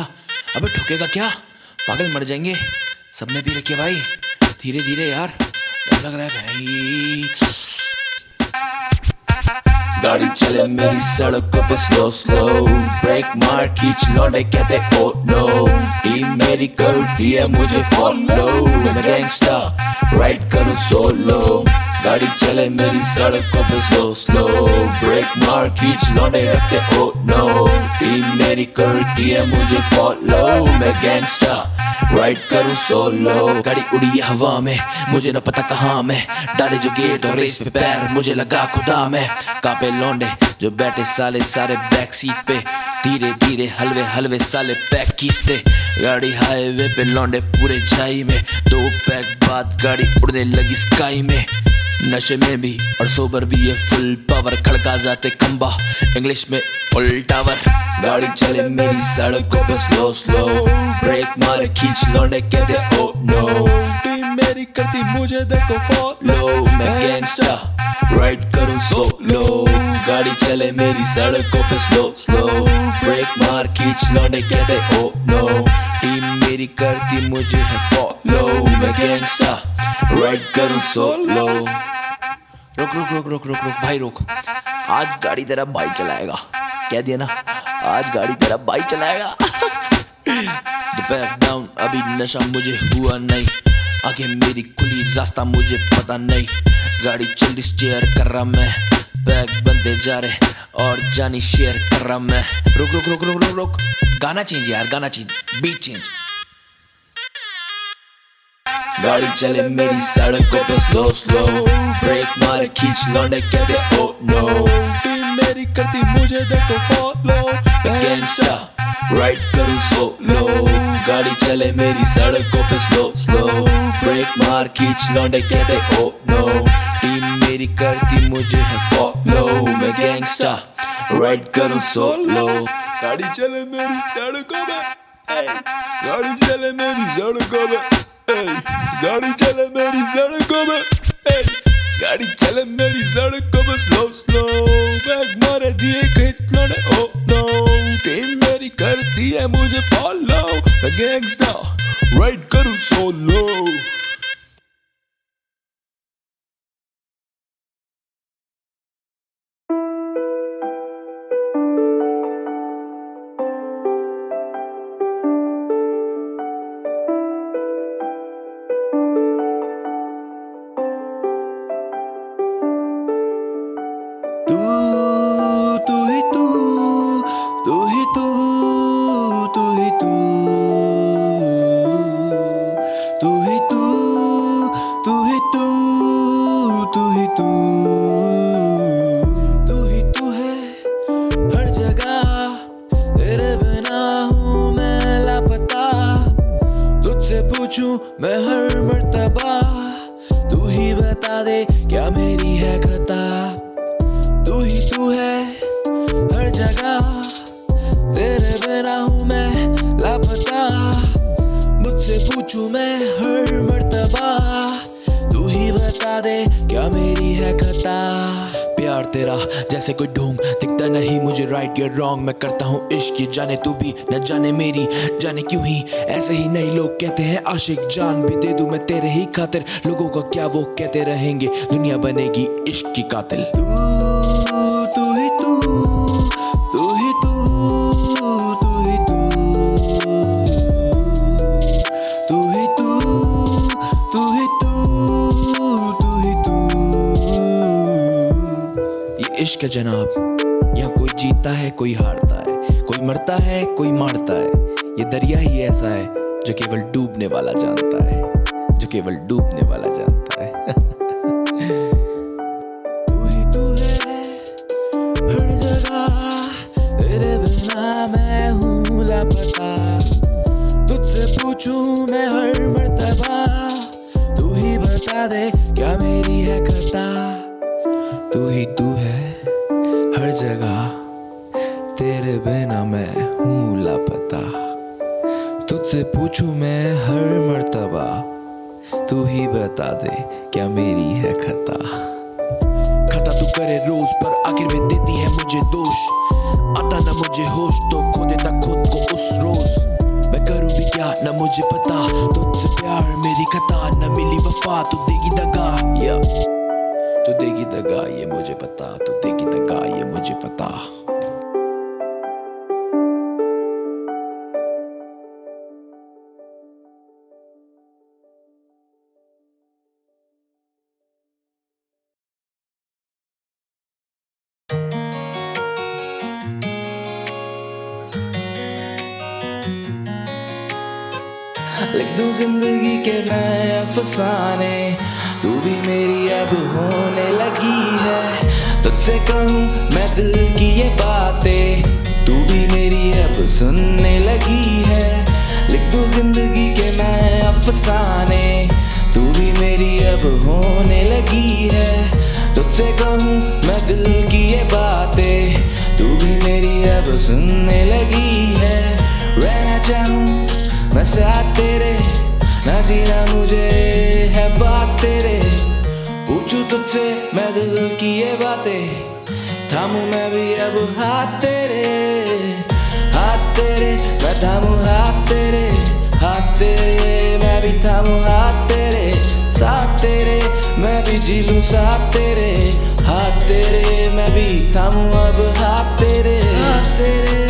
अबे ठुकेगा क्या, पागल मर जाएंगे। सबने पी रखी है भाई, धीरे धीरे यार, डर लग रहा है भाई। गाड़ी चले मेरी सड़कों पे स्लो स्लो, ब्रेक मार खींच लौंडे कहते ओ नो, टीम मेरी करती है मुझे फॉलो, मैं गैंगस्टर राइड करूं सोलो। गाड़ी चले मेरी सड़कों पे स्लो स्लो, ब्रेक मार खींच लौंडे रखते ओ नो, टीम मेरी करती है मुझे फॉलो, मैं गैंगस्टर राइड करूं सोलो। गाड़ी उड़ी है हवा में, मुझे न पता कहाँ मैं, डाले जो गेट और रेस पे पैर, मुझे लगा खुदा में। कांपे लौंडे जो बैठे साले सारे बैक सीट पे, धीरे धीरे हलवे हलवे साले पैक खींचते। गाड़ी हाईवे पे लौंडे पूरे छाई में, 2 पैक बाद गाड़ी उड़ने लगी स्काई में। नशे में भी और सोबर भी ये फुल पावर, खड़का जाते खंबा इंग्लिश में फुल टावर। गाड़ी चले मेरी सड़कों पे स्लो स्लो, ब्रेक मारे खींच लौंडे कहते ओ नो, टीम मेरी करती मुझे देखो फॉलो, मैं गैंगस्टर राइड करूं सोलो। गाड़ी चले मेरी सड़कों पे स्लो स्लो, ब्रेक मार खींच लौंडे कहते ओ नो, टीम मेरी करती मुझे है फॉलो, मैं गैंगस्टर राइड करूं सोलो। रुक रुक रुक रुक रुक रुक भाई रुक, आज गाड़ी तेरा भाई चलाएगा, कह दिया ना, आज गाड़ी तेरा भाई चलाएगा। बैक डाउन अभी नशा मुझे हुआ नहीं, आगे मेरी खुली रास्ता मुझे पता नहीं। गाड़ी चल रही स्टेयर कर रहा मैं, बैग बनते जा रहे और जानी शेयर कर रहा मैं। रुक रुक रुक रुक रुक रुक, गाना चेंज यार, गाना चेंज, बीट चेंज। गाड़ी चले मेरी सड़कों पे स्लो स्लो, ब्रेक मारे खींच लौंडे कहते ओ नो, टीम मेरी करती मुझे देखो फॉलो, गैंगस्टर राइड करूं सोलो। गाड़ी चले मेरी सड़कों पे स्लो स्लो, ब्रेक मार खींच लौंडे कहते ओ नो, टीम मेरी करती मुझे है फॉलो, मैं गैंगस्टर राइड करूं सोलो। गाड़ी चले मेरी सड़कों पे, गाड़ी चले मेरी सड़कों पे, गाड़ी चले मेरी सड़कों में, गाड़ी चले मेरी सड़कों में स्लो स्लो, बैग मारे दिए खींच लौंडे ओ नो, टीम मेरी करती है मुझे फॉलो, मैं गैंगस्टर राइड करूं सोलो। मैं हर मर्तबा, तू ही बता दे क्या मेरी है खता, तू ही तू है हर जगह, तेरे बिना हूँ मैं लापता, मुझसे पूछूं मैं हर मर्तबा, तू ही बता दे क्या मेरी है खता। प्यार तेरा जैसे कोई ढूंढ दिखता नहीं मुझे, राइट या रॉन्ग मैं करता हूँ इश्क, ये जाने तू भी न जाने मेरी, जाने क्यों ही ऐसे ही नहीं लोग कहते हैं आशिक, जान भी दे दूं मैं तेरे ही खातिर, लोगों का क्या वो कहते रहेंगे, दुनिया बनेगी इश्क की कातिल। तू ही तू, तू ही तू, तू ही तू, तू ही तू, तू ही तू, तू ही तू। ये इश्क है जनाब, यहाँ कोई जीतता है कोई हारता है, कोई मरता है कोई मारता है, ये दरिया ही ऐसा है जो केवल डूबने वाला जानता है, जो केवल डूबने वाला जानता है। तू ही तू है हर जगह, तेरे बिना मैं हूँ लापता, तुझसे पूछूं मैं हर मर्तबा, तू ही बता दे क्या मेरी है खता, तू ही तू है हर जगह, तेरे बिना मैं हूँ लापता, तुझसे पूछूं मैं हर मर्तबा, तू ही बता दे क्या मेरी है खता। खता तू करे रोज पर आखिर में देती है मुझे मुझे दोष, आता ना मुझे होश, तो खो देता खुद को उस रोज। मैं करूँ भी क्या ना मुझे पता, तुझसे प्यार मेरी खता, न मिली वफा तू देगी दगा, तू देगी दगा ये मुझे पता, तू देगी दगा ये मुझे पता। लिख दूं जिंदगी के मैं अफसाने, तू भी मेरी अब होने लगी है। तुझसे कहूँ मैं दिल की ये बातें, तू भी मेरी अब सुनने लगी है। लिख दूं जिंदगी के मैं अफसाने, तू भी मेरी अब होने लगी है। तुझसे कहूँ मैं दिल की ये बातें, तू भी मेरी अब सुनने लगी है। रहना चाहूँ मैं साथ तेरे, ना जीना मुझे है बात तेरे। पूछूं तुझसे मैं दिल की ये बातें, थामूं मैं भी अब हाथ तेरे, हाथ तेरे मैं थामूं हाथ तेरे, हाथ तेरे मैं भी थामूं हाथ तेरे, साथ तेरे मैं भी जी लूं साथ तेरे, हाथ तेरे मैं भी थामूं अब हाथ तेरे, हाथ तेरे।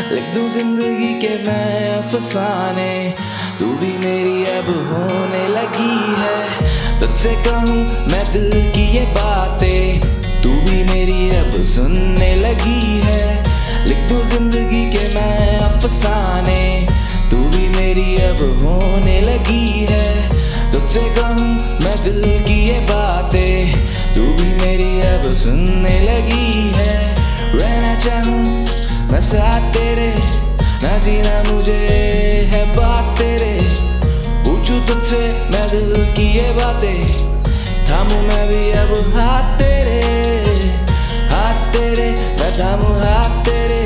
लिख दूं जिंदगी के मैं अफसाने, तू भी मेरी अब होने लगी है। तुझसे कहूँ मैं दिल की ये बातें, तू भी मेरी अब सुनने लगी है। लिख दूं जिंदगी के मैं अफसाने, तू भी मेरी अब होने लगी है। तुझसे कहूँ मैं दिल की ये बातें, तू भी मेरी अब सुनने लगी है। रहना चाहूँ मैं साथ तेरे, ना जीना मुझे है बात तेरे। पूछूं तुझसे मैं दिल की ये बातें, थामूं मैं भी अब हाथ तेरे, हाथ तेरे मैं थामूं हाथ तेरे,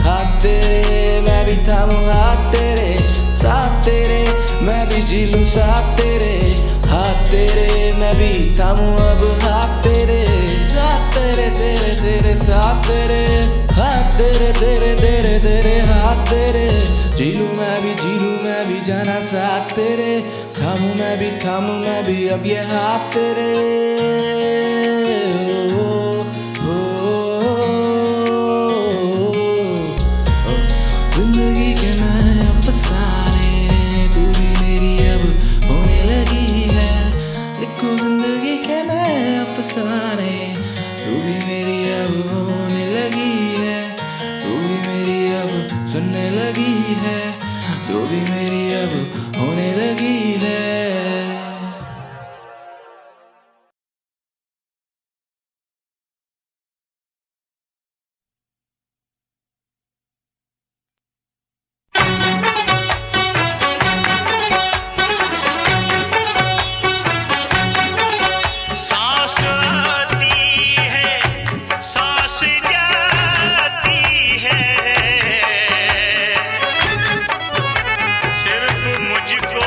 हाथ तेरे मैं भी थामूं हाथ तेरे, साथ तेरे मैं भी जी लूं साथ तेरे, हाथ तेरे मैं भी थामूं अब हाथ तेरे, साथ तेरे तेरे तेरे साथ तेरे, हाथ तेरे तेरे तेरे तेरे हाथ तेरे। जी लूं मैं भी जाना साथ तेरे, थामूं मैं भी अब ये हाथ तेरे। जिंदगी के मैं अफसाने, तू भी मेरी अब होने लगी है। लिखूं जिंदगी के मैं अफसाने, तू भी मेरी अब होने लगी है। तू भी मेरी अब सुनने लगी है, तू भी मेरी अब होने लगी है। सांस आती है, सांस जाती है, सिर्फ मुझको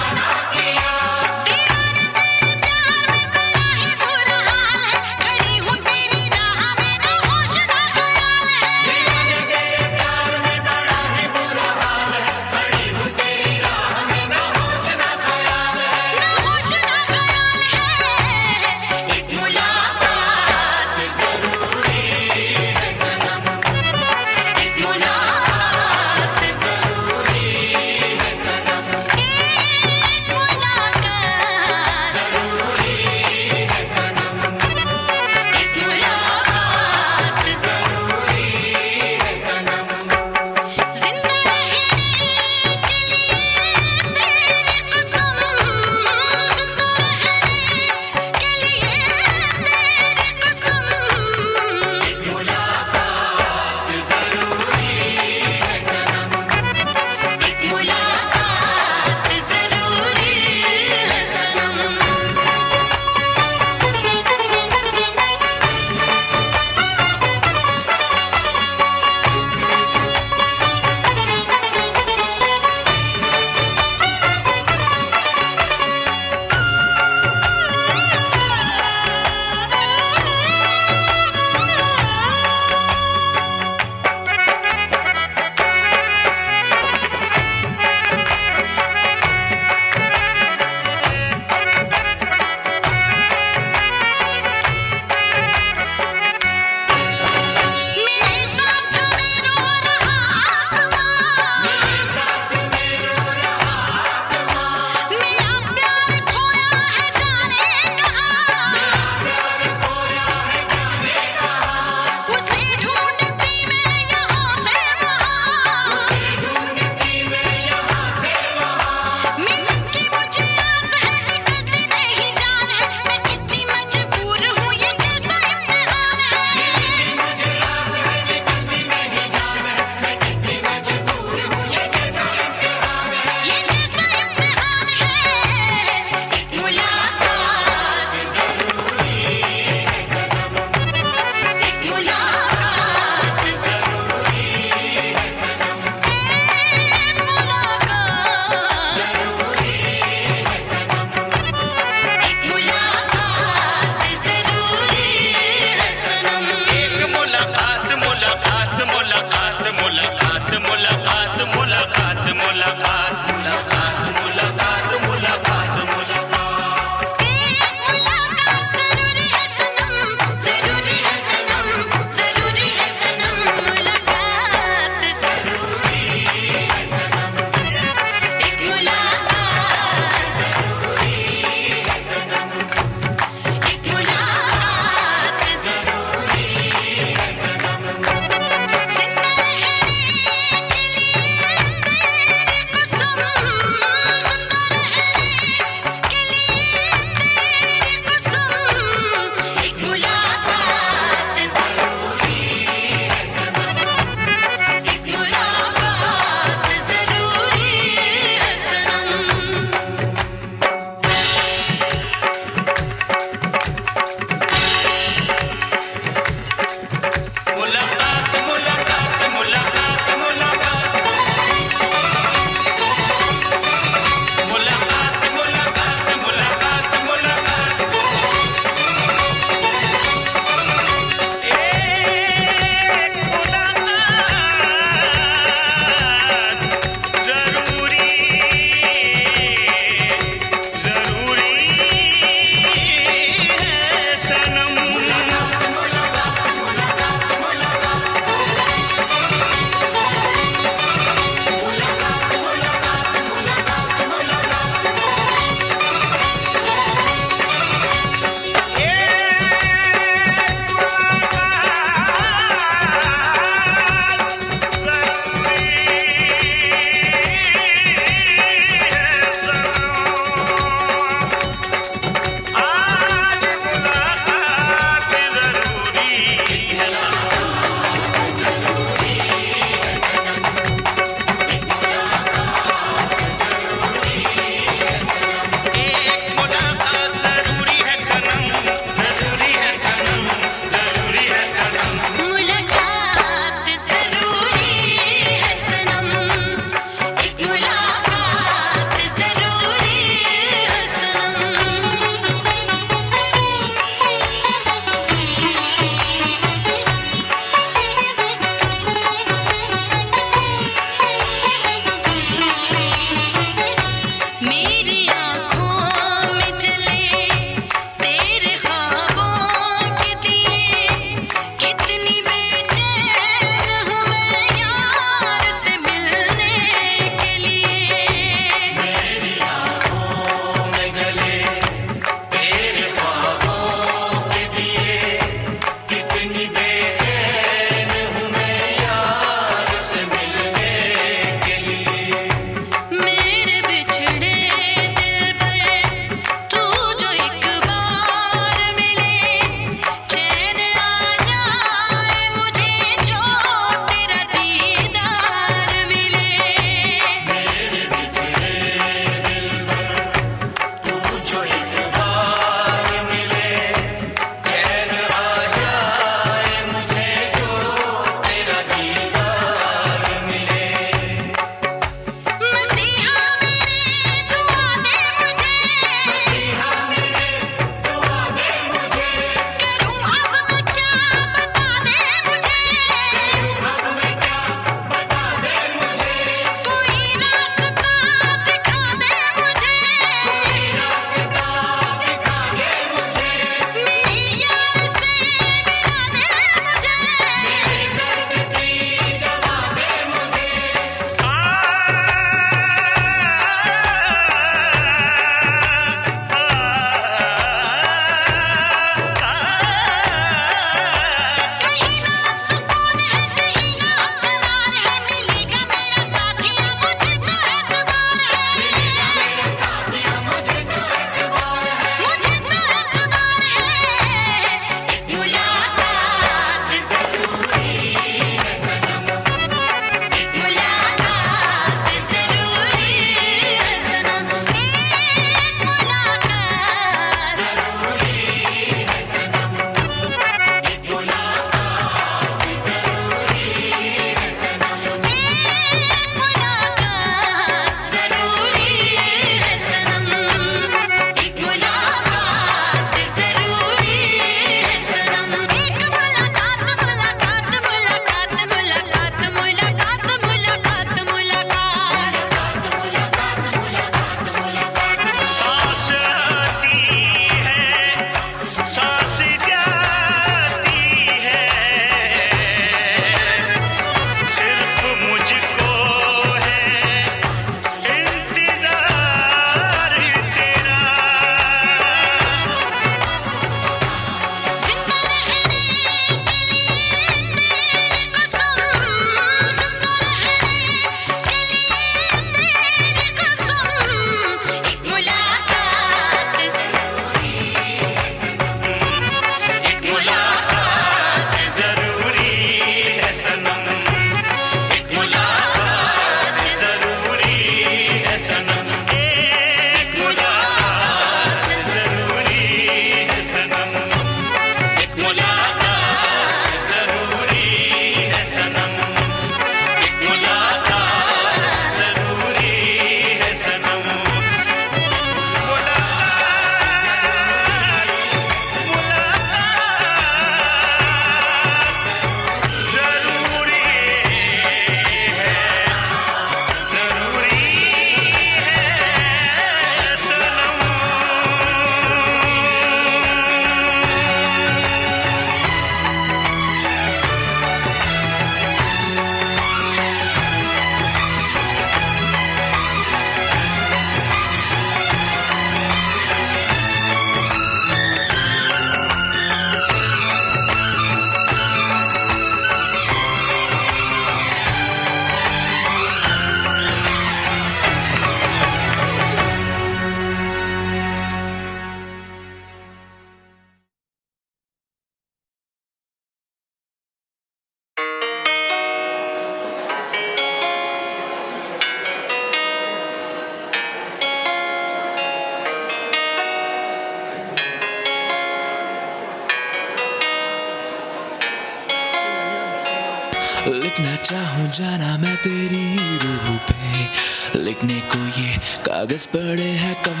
लिखना चाहूँ जाना मैं तेरी रूह पे, लिखने को ये कागज पड़े हैं कम,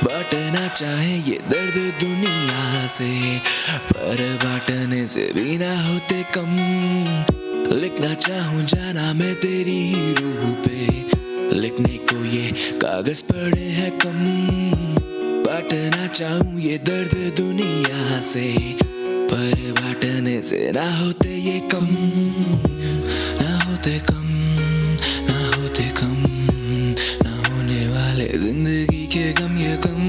बांटना चाहे ये दर्द दुनिया से, पर बांटने से भी ना होते कम। लिखना चाहूँ जाना मैं तेरी रूह पे, लिखने को ये कागज पड़े हैं कम, बांटना चाहूँ ये दर्द दुनिया से, पर बांटने से ना होते ये कम, ना होते कम, ना होते कम, ना होने वाले जिंदगी के गम ये कम,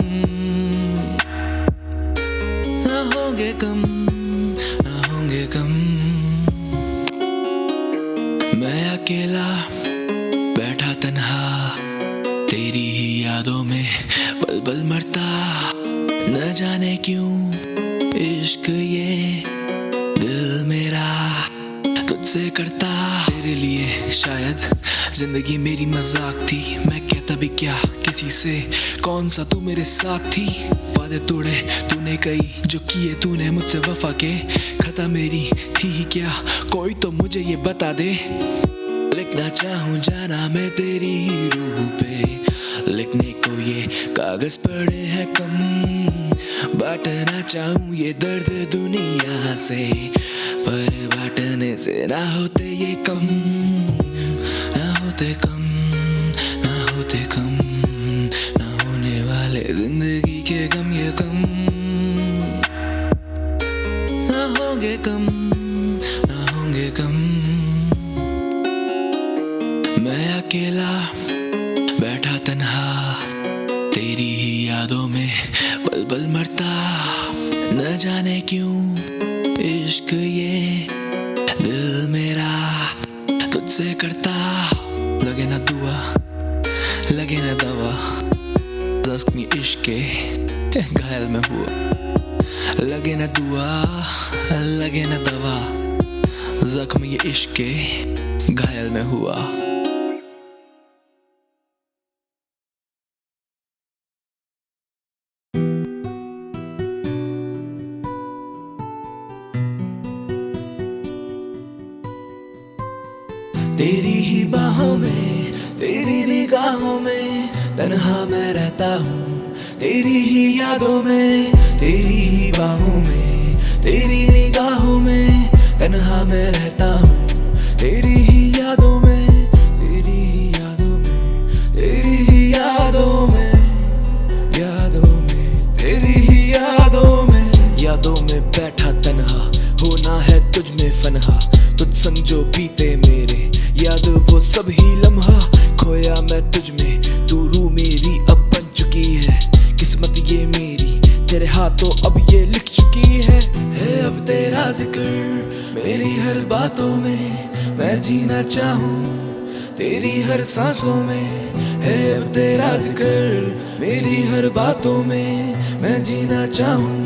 ना होंगे कम, ना होंगे कम। मैं अकेला बैठा तन्हा तेरी ही यादों में पल पल मरता, न जाने क्यों इश्क ये दिल मेरा तुझसे करता। तेरे लिए शायद जिंदगी मेरी मजाक थी, मैं कहता भी क्या किसी से, कौन सा तू मेरे साथ थी। वादे तोड़े तूने कई, जो किए तूने मुझसे वफा के, खता मेरी थी ही क्या, कोई तो मुझे ये बता दे। लिखना चाहूँ जाना मैं तेरी रूह पे, लिखने को ये कागज पड़े हैं कम, बांटना चाहूँ ये दर्द दुनिया से, पर बांटने से ना होते ये कम, ना होते कम, ना होते कम, ना होने वाले जिंदगी के गम ये कम, ना होंगे कम, ना होंगे कम। मैं अकेला बैठा तन्हा तेरी ही यादों में पल पल मरता, न जाने क्यों इश्क ये दिल मेरा तुझसे करता। लगे ना दुआ लगे ना दवा, जख्मी इश्क के घायल में हुआ, लगे ना दुआ लगे ना दवा, जख्मी ये इश्क के घायल में हुआ। तेरी ही बाहों में तेरी निगाहों में तन्हा मैं रहता हूँ, तेरी ही यादों में तेरी ही बाहों में तेरी निगाहों में तन्हा मैं रहता हूँ, तेरी ही यादों में तेरी ही यादों में तेरी ही यादों में, यादों में तेरी ही यादों में बैठा तन्हा, होना है तुझ में फनहा, तुझ संग जो बीते मेरे याद वो सब ही लम्हा, खोया मैं तुझ में तू रूह मेरी अब बन चुकी है, किस्मत ये मेरी तेरे हाथों अब ये लिख चुकी है अब तेरा जिक्र मेरी हर बातों में, मैं जीना चाहूँ तेरी हर सांसों में, है अब तेरा जिक्र मेरी हर बातों में, मैं जीना चाहूँ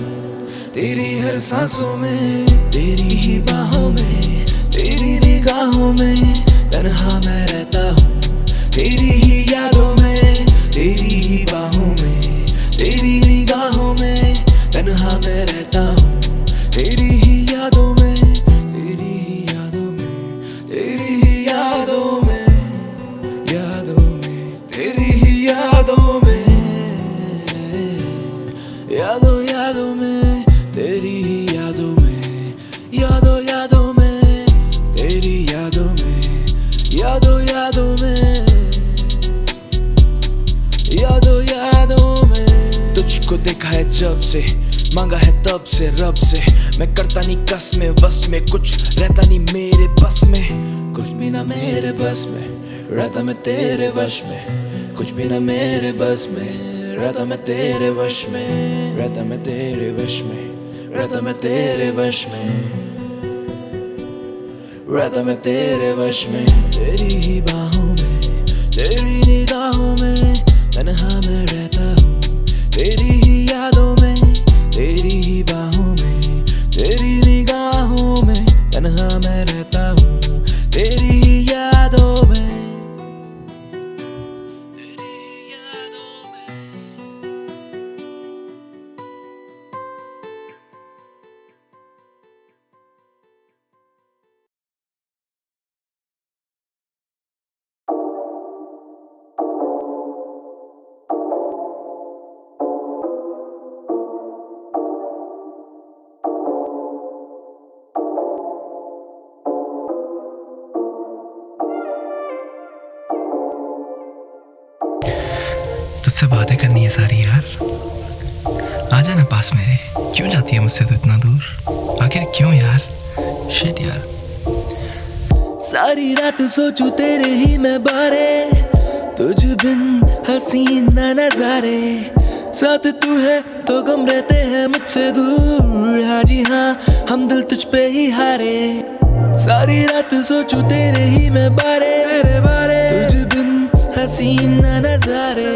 तेरी हर सांसों में। तेरी ही बाहों में तेरी निगाहों में तन्हा मैं रहता हूँ, तेरी ही यादों में तेरी ही बाहों में तेरी निगाहों में तन्हा मैं रहता हूँ, तेरी ही यादों में तेरी ही यादों में तेरी ही यादों में, यादों में तेरी ही यादों में, यादों यादों में तेरी ही यादों में, यादों यादों में तेरी यादों में, यादों यादों में, यादों यादों में। तुझको देखा है जब से मांगा है तब से रब से, मैं करता नहीं कस में बस में, कुछ रहता नहीं मेरे बस में, कुछ भी ना मेरे बस में, रहता मैं तेरे वश में, कुछ भी ना मेरे बस में, रहता मैं तेरे वश में, रहता मैं तेरे वश में, रहता मैं तेरे वश में, रहता मैं तेरे वश में। तेरी ही बाहों में तेरी निगाहों में तन्हा मैं रहता हूँ, तेरी ही यादों में तेरी ही बाहों में तेरी निगाहों में तन्हा मैं रहता हूँ, तेरी ही यादों में। तुझसे बातें करनी है सारी यार। आ जाना पास मेरे, क्यों जाती है मुझसे तू इतना दूर, आखिर क्यों यार? शिट यार। सारी रात सोचूं तेरे ही मैं बारे, तुझ बिन हसीन न नजारे, साथ तू है तो गम रहते हैं मुझसे दूर। हाँ जी हाँ, हम दिल तुझ पे ही हारे। सारी रात सोचूं तेरे ही मैं बारे, तुझ बिन हसीन न नजारे,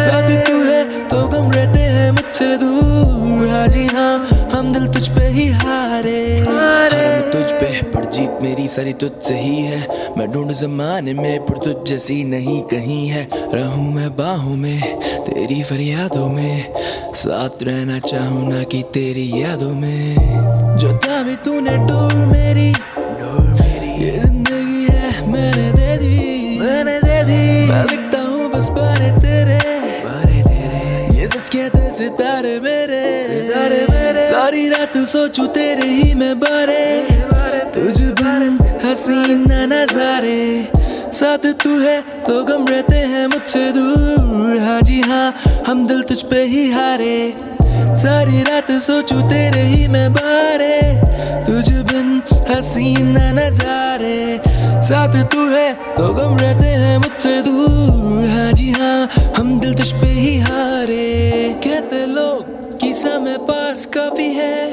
साथ तू है तो गम रहते हैं मुझसे दूर। हाँ जी हाँ, हम दिल तुझ पे ही हारे। मैं तुझ पे पर जीत मेरी सारी तुझसे ही है। मैं ढूंढ जमाने में पर तुझ जैसी नहीं कहीं है। रहूं मैं बाहों में तेरी फरियादों में, साथ रहना चाहूं ना कि तेरी यादों में। जो थामी तूने डोर मेरी, ये जिंदगी है मैंने दे दी। मैं लिखता हूँ बस बारे तेरे, ये सच कहते सितारे मेरे। सारी रात सोचूं तेरे ही मैं बारे, तुझ बिन हसीन न नजारे, साथ तू है तो गम रहते हैं मुझसे दूर। हाँ जी हाँ, हम दिल तुझ पे ही हारे। सारी रात सोचूं तेरे ही मैं बारे, तुझ बिन हसीन न नजारे, साथ तू है तो गम रहते हैं मुझसे दूर। हाँ जी हाँ, हम दिल तुझ पे ही हारे। कहते लोग कि समय पास काफी है,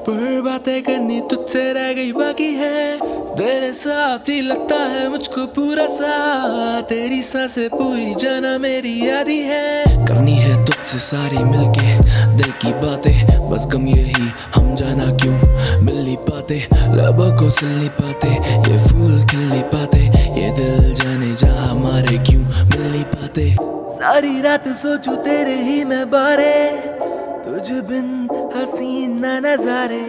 पर बातें करनी तुझसे रह गई बाकी है। तेरे साथ ही लगता है मुझको पूरा सा, तेरी सांसें पूरी जाना मेरी यादी है। करनी है तुझसे सारी मिलके दिल की बातें, बस गम यही हम जाना क्यों मिल नहीं पाते। लबों को सिल नहीं पाते, ये फूल खिल नहीं पाते, ये दिल जाने जहाँ हमारे क्यों मिल नहीं पाते। सारी रात सोचूं तेरे ही मैं बारे, तुझ बिन हसीन न नजारे।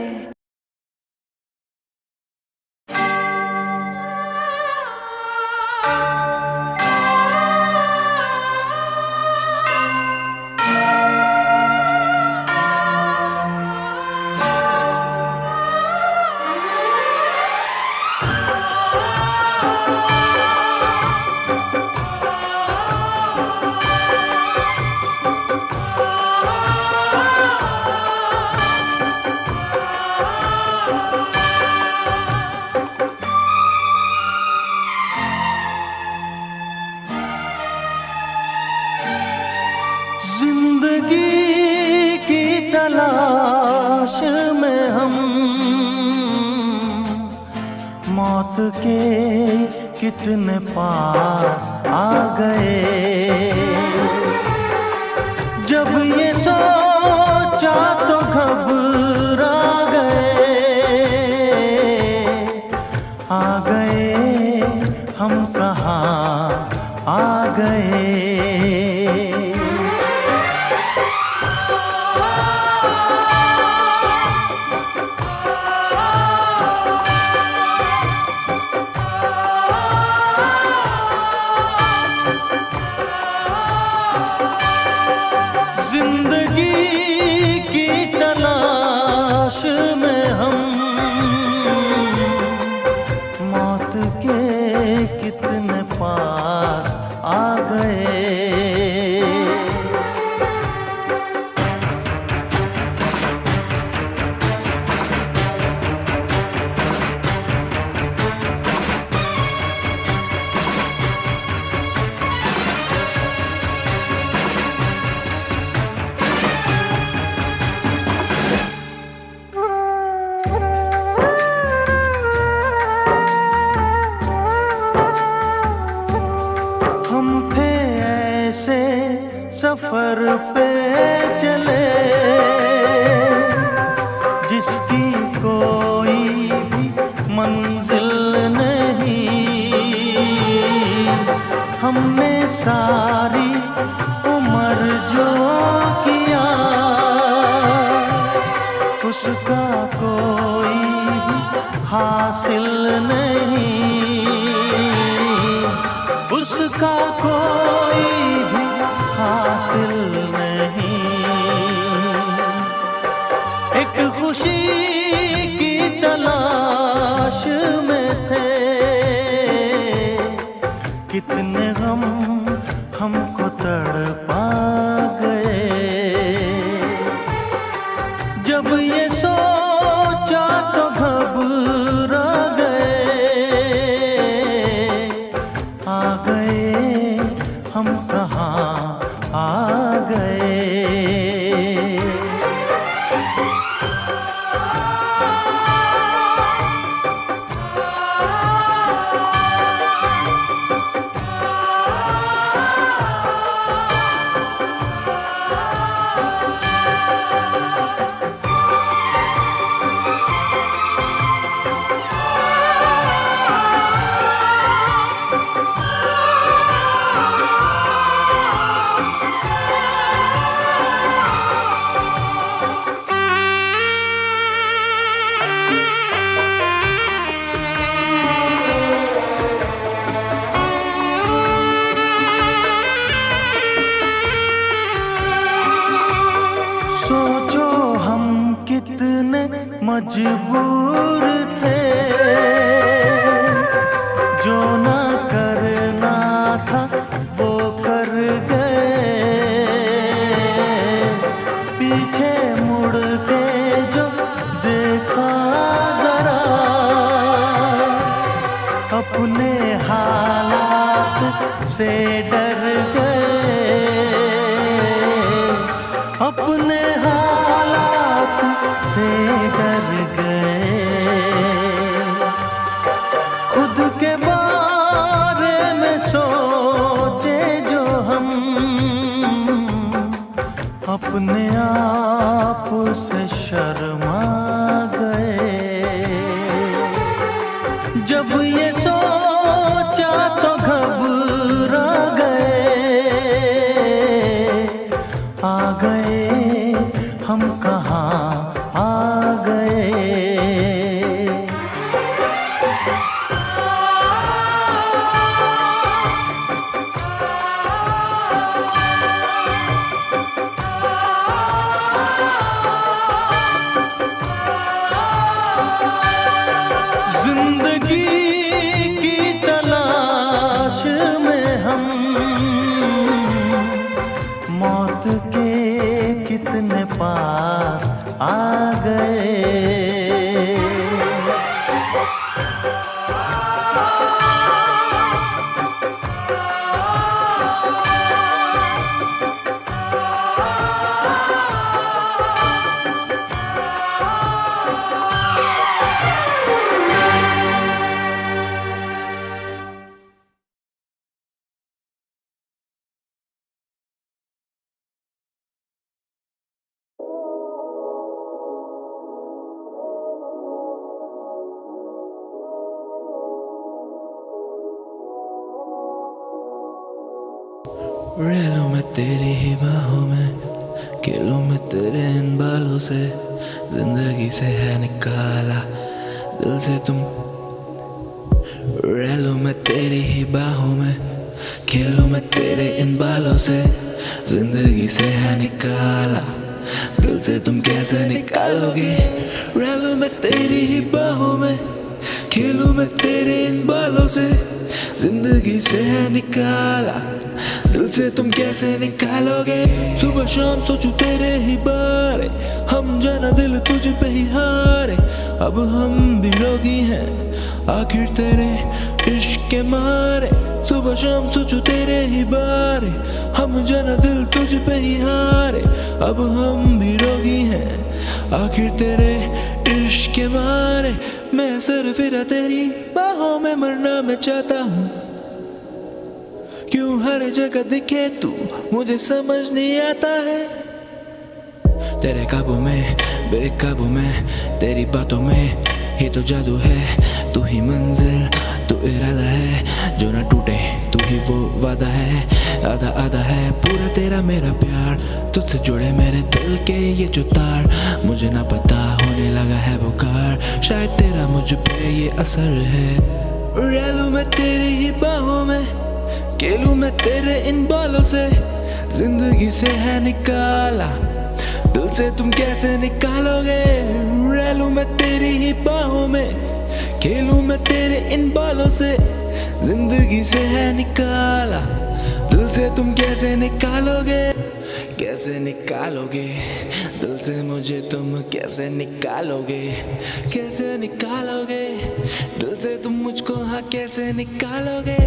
जिंदगी की तलाश में हम मौत के कितने पास आ गए। जब ये सोचा तो घबरा गए हम कहाँ आ गए। जिंदगी की तलाश में हम मौत के कितने पास आ गए। हम थे ऐसे सफर पे चले जिसकी कोई भी मंजिल नहीं। हमने सारी उम्र जो किया उसका कोई भी हासिल नहीं। उसका कोई भी हासिल नहीं। एक खुशी की तलाश में थे, कितने गम हमको तड़पा दूर थे, जो ना करना था वो कर गए। पीछे मुड़ के जो देखा जरा, अपने हालात से डर गए, अपने हालात से डर गए। खुद के बारे में सोचे जो हम, अपने आप से शर्मा गए। जब ये सोचा तो घबरा गए, आ गए हम कहाँ आ गए। जिंदगी की तलाश में हम मौत के कितने पास आ गए। रह लूं मैं तेरी ही बाहों में, खेलूं मैं तेरे इन बालों से, जिंदगी से है निकाला दिल से तुम। रह लूं मैं तेरी ही बाहों में, खेलूं मैं तेरे इन बालों से, जिंदगी से है निकाला दिल से तुम कैसे निकालोगे। रह लूं मैं तेरी ही बाहों में, खेलूं मैं तेरे इन बालों से, जिंदगी से है निकाला दिल से तुम कैसे निकालोगे। सुबह शाम सोचूं तेरे ही बारे, हम जाना दिल तुझ पे ही हारे। अब हम भी रोगी हैं आखिर तेरे इश्क के मारे। सुबह शाम सोचूं तेरे ही बारे, हम जाना दिल तुझ पे ही हारे। अब हम भी रोगी हैं आखिर तेरे इश्क के मारे। मैं सर फिरा तेरी बाहों में मरना मैं चाहता हूँ, क्यों हर जगह दिखे तू मुझे समझ नहीं आता है। तेरे काबू में बेकाबू में, तेरी बातों में ही तो जादू है। तू ही मंजिल तू इरादा है, जो ना टूटे तू ही वो वादा है। आधा आधा है पूरा तेरा मेरा प्यार, तुझसे जुड़े मेरे दिल के ये जो तार। मुझे ना पता होने लगा है बुखार, शायद तेरा मुझ पे ये असर है। रह लूं मैं तेरी ही बाहों में, खेलूं मैं तेरे इन बालों से, जिंदगी से है निकाला दिल से तुम कैसे निकालोगे। रह लूं मैं तेरी ही बाहों में, खेलूं मैं तेरे इन बालों से, जिंदगी से है निकाला दिल से तुम कैसे निकालोगे। कैसे निकालोगे दिल से मुझे तुम कैसे निकालोगे। कैसे निकालोगे दिल से तुम मुझको हाँ कैसे निकालोगे।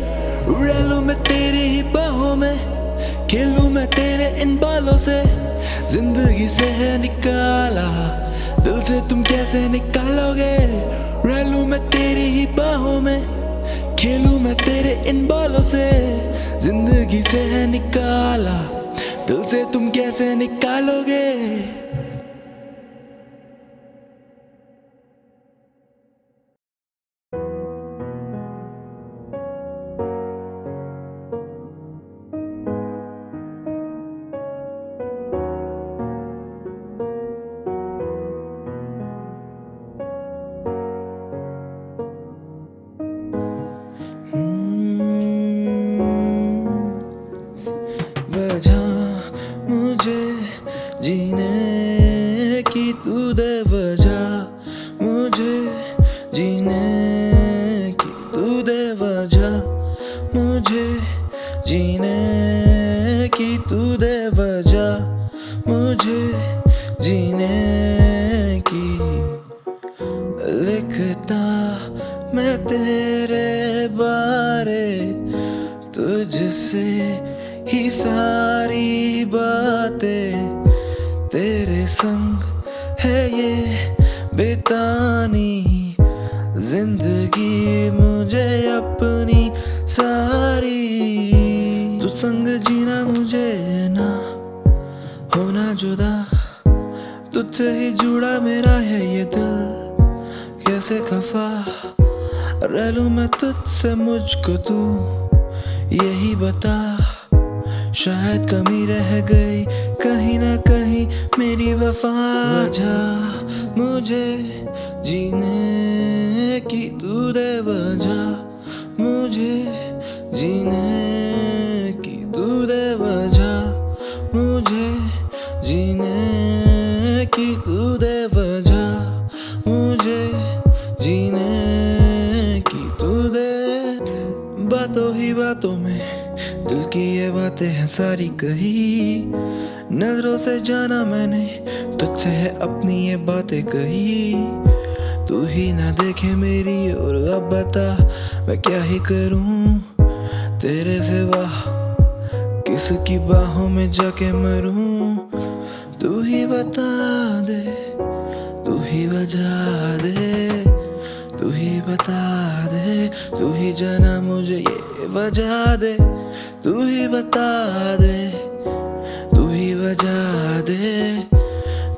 रह लूं मैं तेरी ही बाहों में, खेलूं मैं तेरे इन बालों से, जिंदगी से है निकाला दिल से तुम कैसे निकालोगे। रह लूं मैं तेरी ही बाहों में, खेलूं मैं तेरे इन बालों से, जिंदगी से है निकाला दिल से तुम कैसे निकालोगे। वजह मुझे जीने जीने की तू दे वजह मुझे, जीने की तू दे वजह मुझे, जीने की। लिखता मैं तेरे बारे, तुझसे ही सारी बातें, तेरे संग है ये बितानी जिंदगी मुझे अपनी सारी। तू संग जीना मुझे ना होना जुदा, तुझसे ही जुड़ा मेरा है ये दिल, कैसे खफा रह लूं मैं तुझसे, मुझको तू यही बता। शायद कमी रह गई कहीं ना कहीं मेरी वफा, वजह मुझे जीने की तू दे वजह मुझे, जीने की तू दे वजह मुझे, जीने की तू दे वजह मुझे, जीने की तू दे। बातों ही बातों में दिल की ये बातें हैं सारी कही, नजरों से जाना मैंने तुझसे है अपनी ये बातें कही। तू ही ना देखे मेरी और अब बता मैं क्या ही करूं, तेरे सिवा किसकी बाहों में जाके मरूं। तू ही बता दे, तू ही वजह दे, तू ही बता दे, तू ही जाना मुझे ये वजह दे, तू ही बता दे, तू ही वजह दे,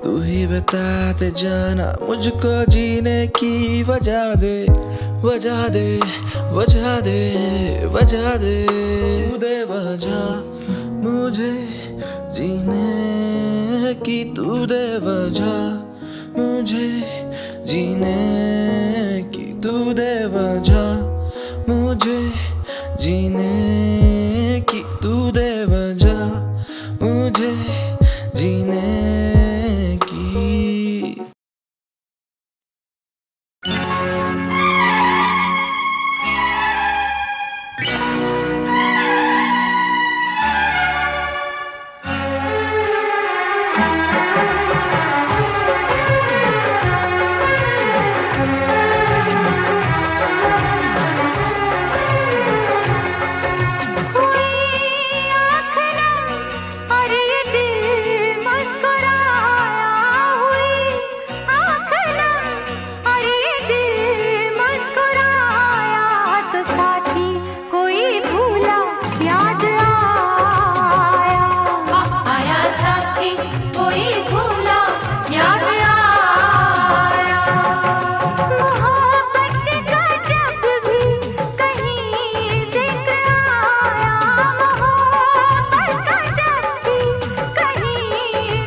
तू ही बता दे जाना मुझको जीने की वजह दे, वजह दे, वजह दे, वजह दे, तू दे वजह मुझे जीने की, तू दे वजह मुझे जीने की, तू दे वजह मुझे जीने की, तू दे वजह मुझे जीने की। और ये दिल मुस्कुराया, हुई आँख नम और ये दिल मुस्कुराया, तो साथी कोई भूला याद आया, आया साथी कोई भूला याद आया। मोहब्बत का जब भी कहीं जिक्र आया, मोहब्बत का जब भी कहीं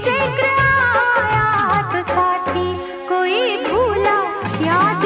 जिक्र आया, तो साथी कोई भूला याद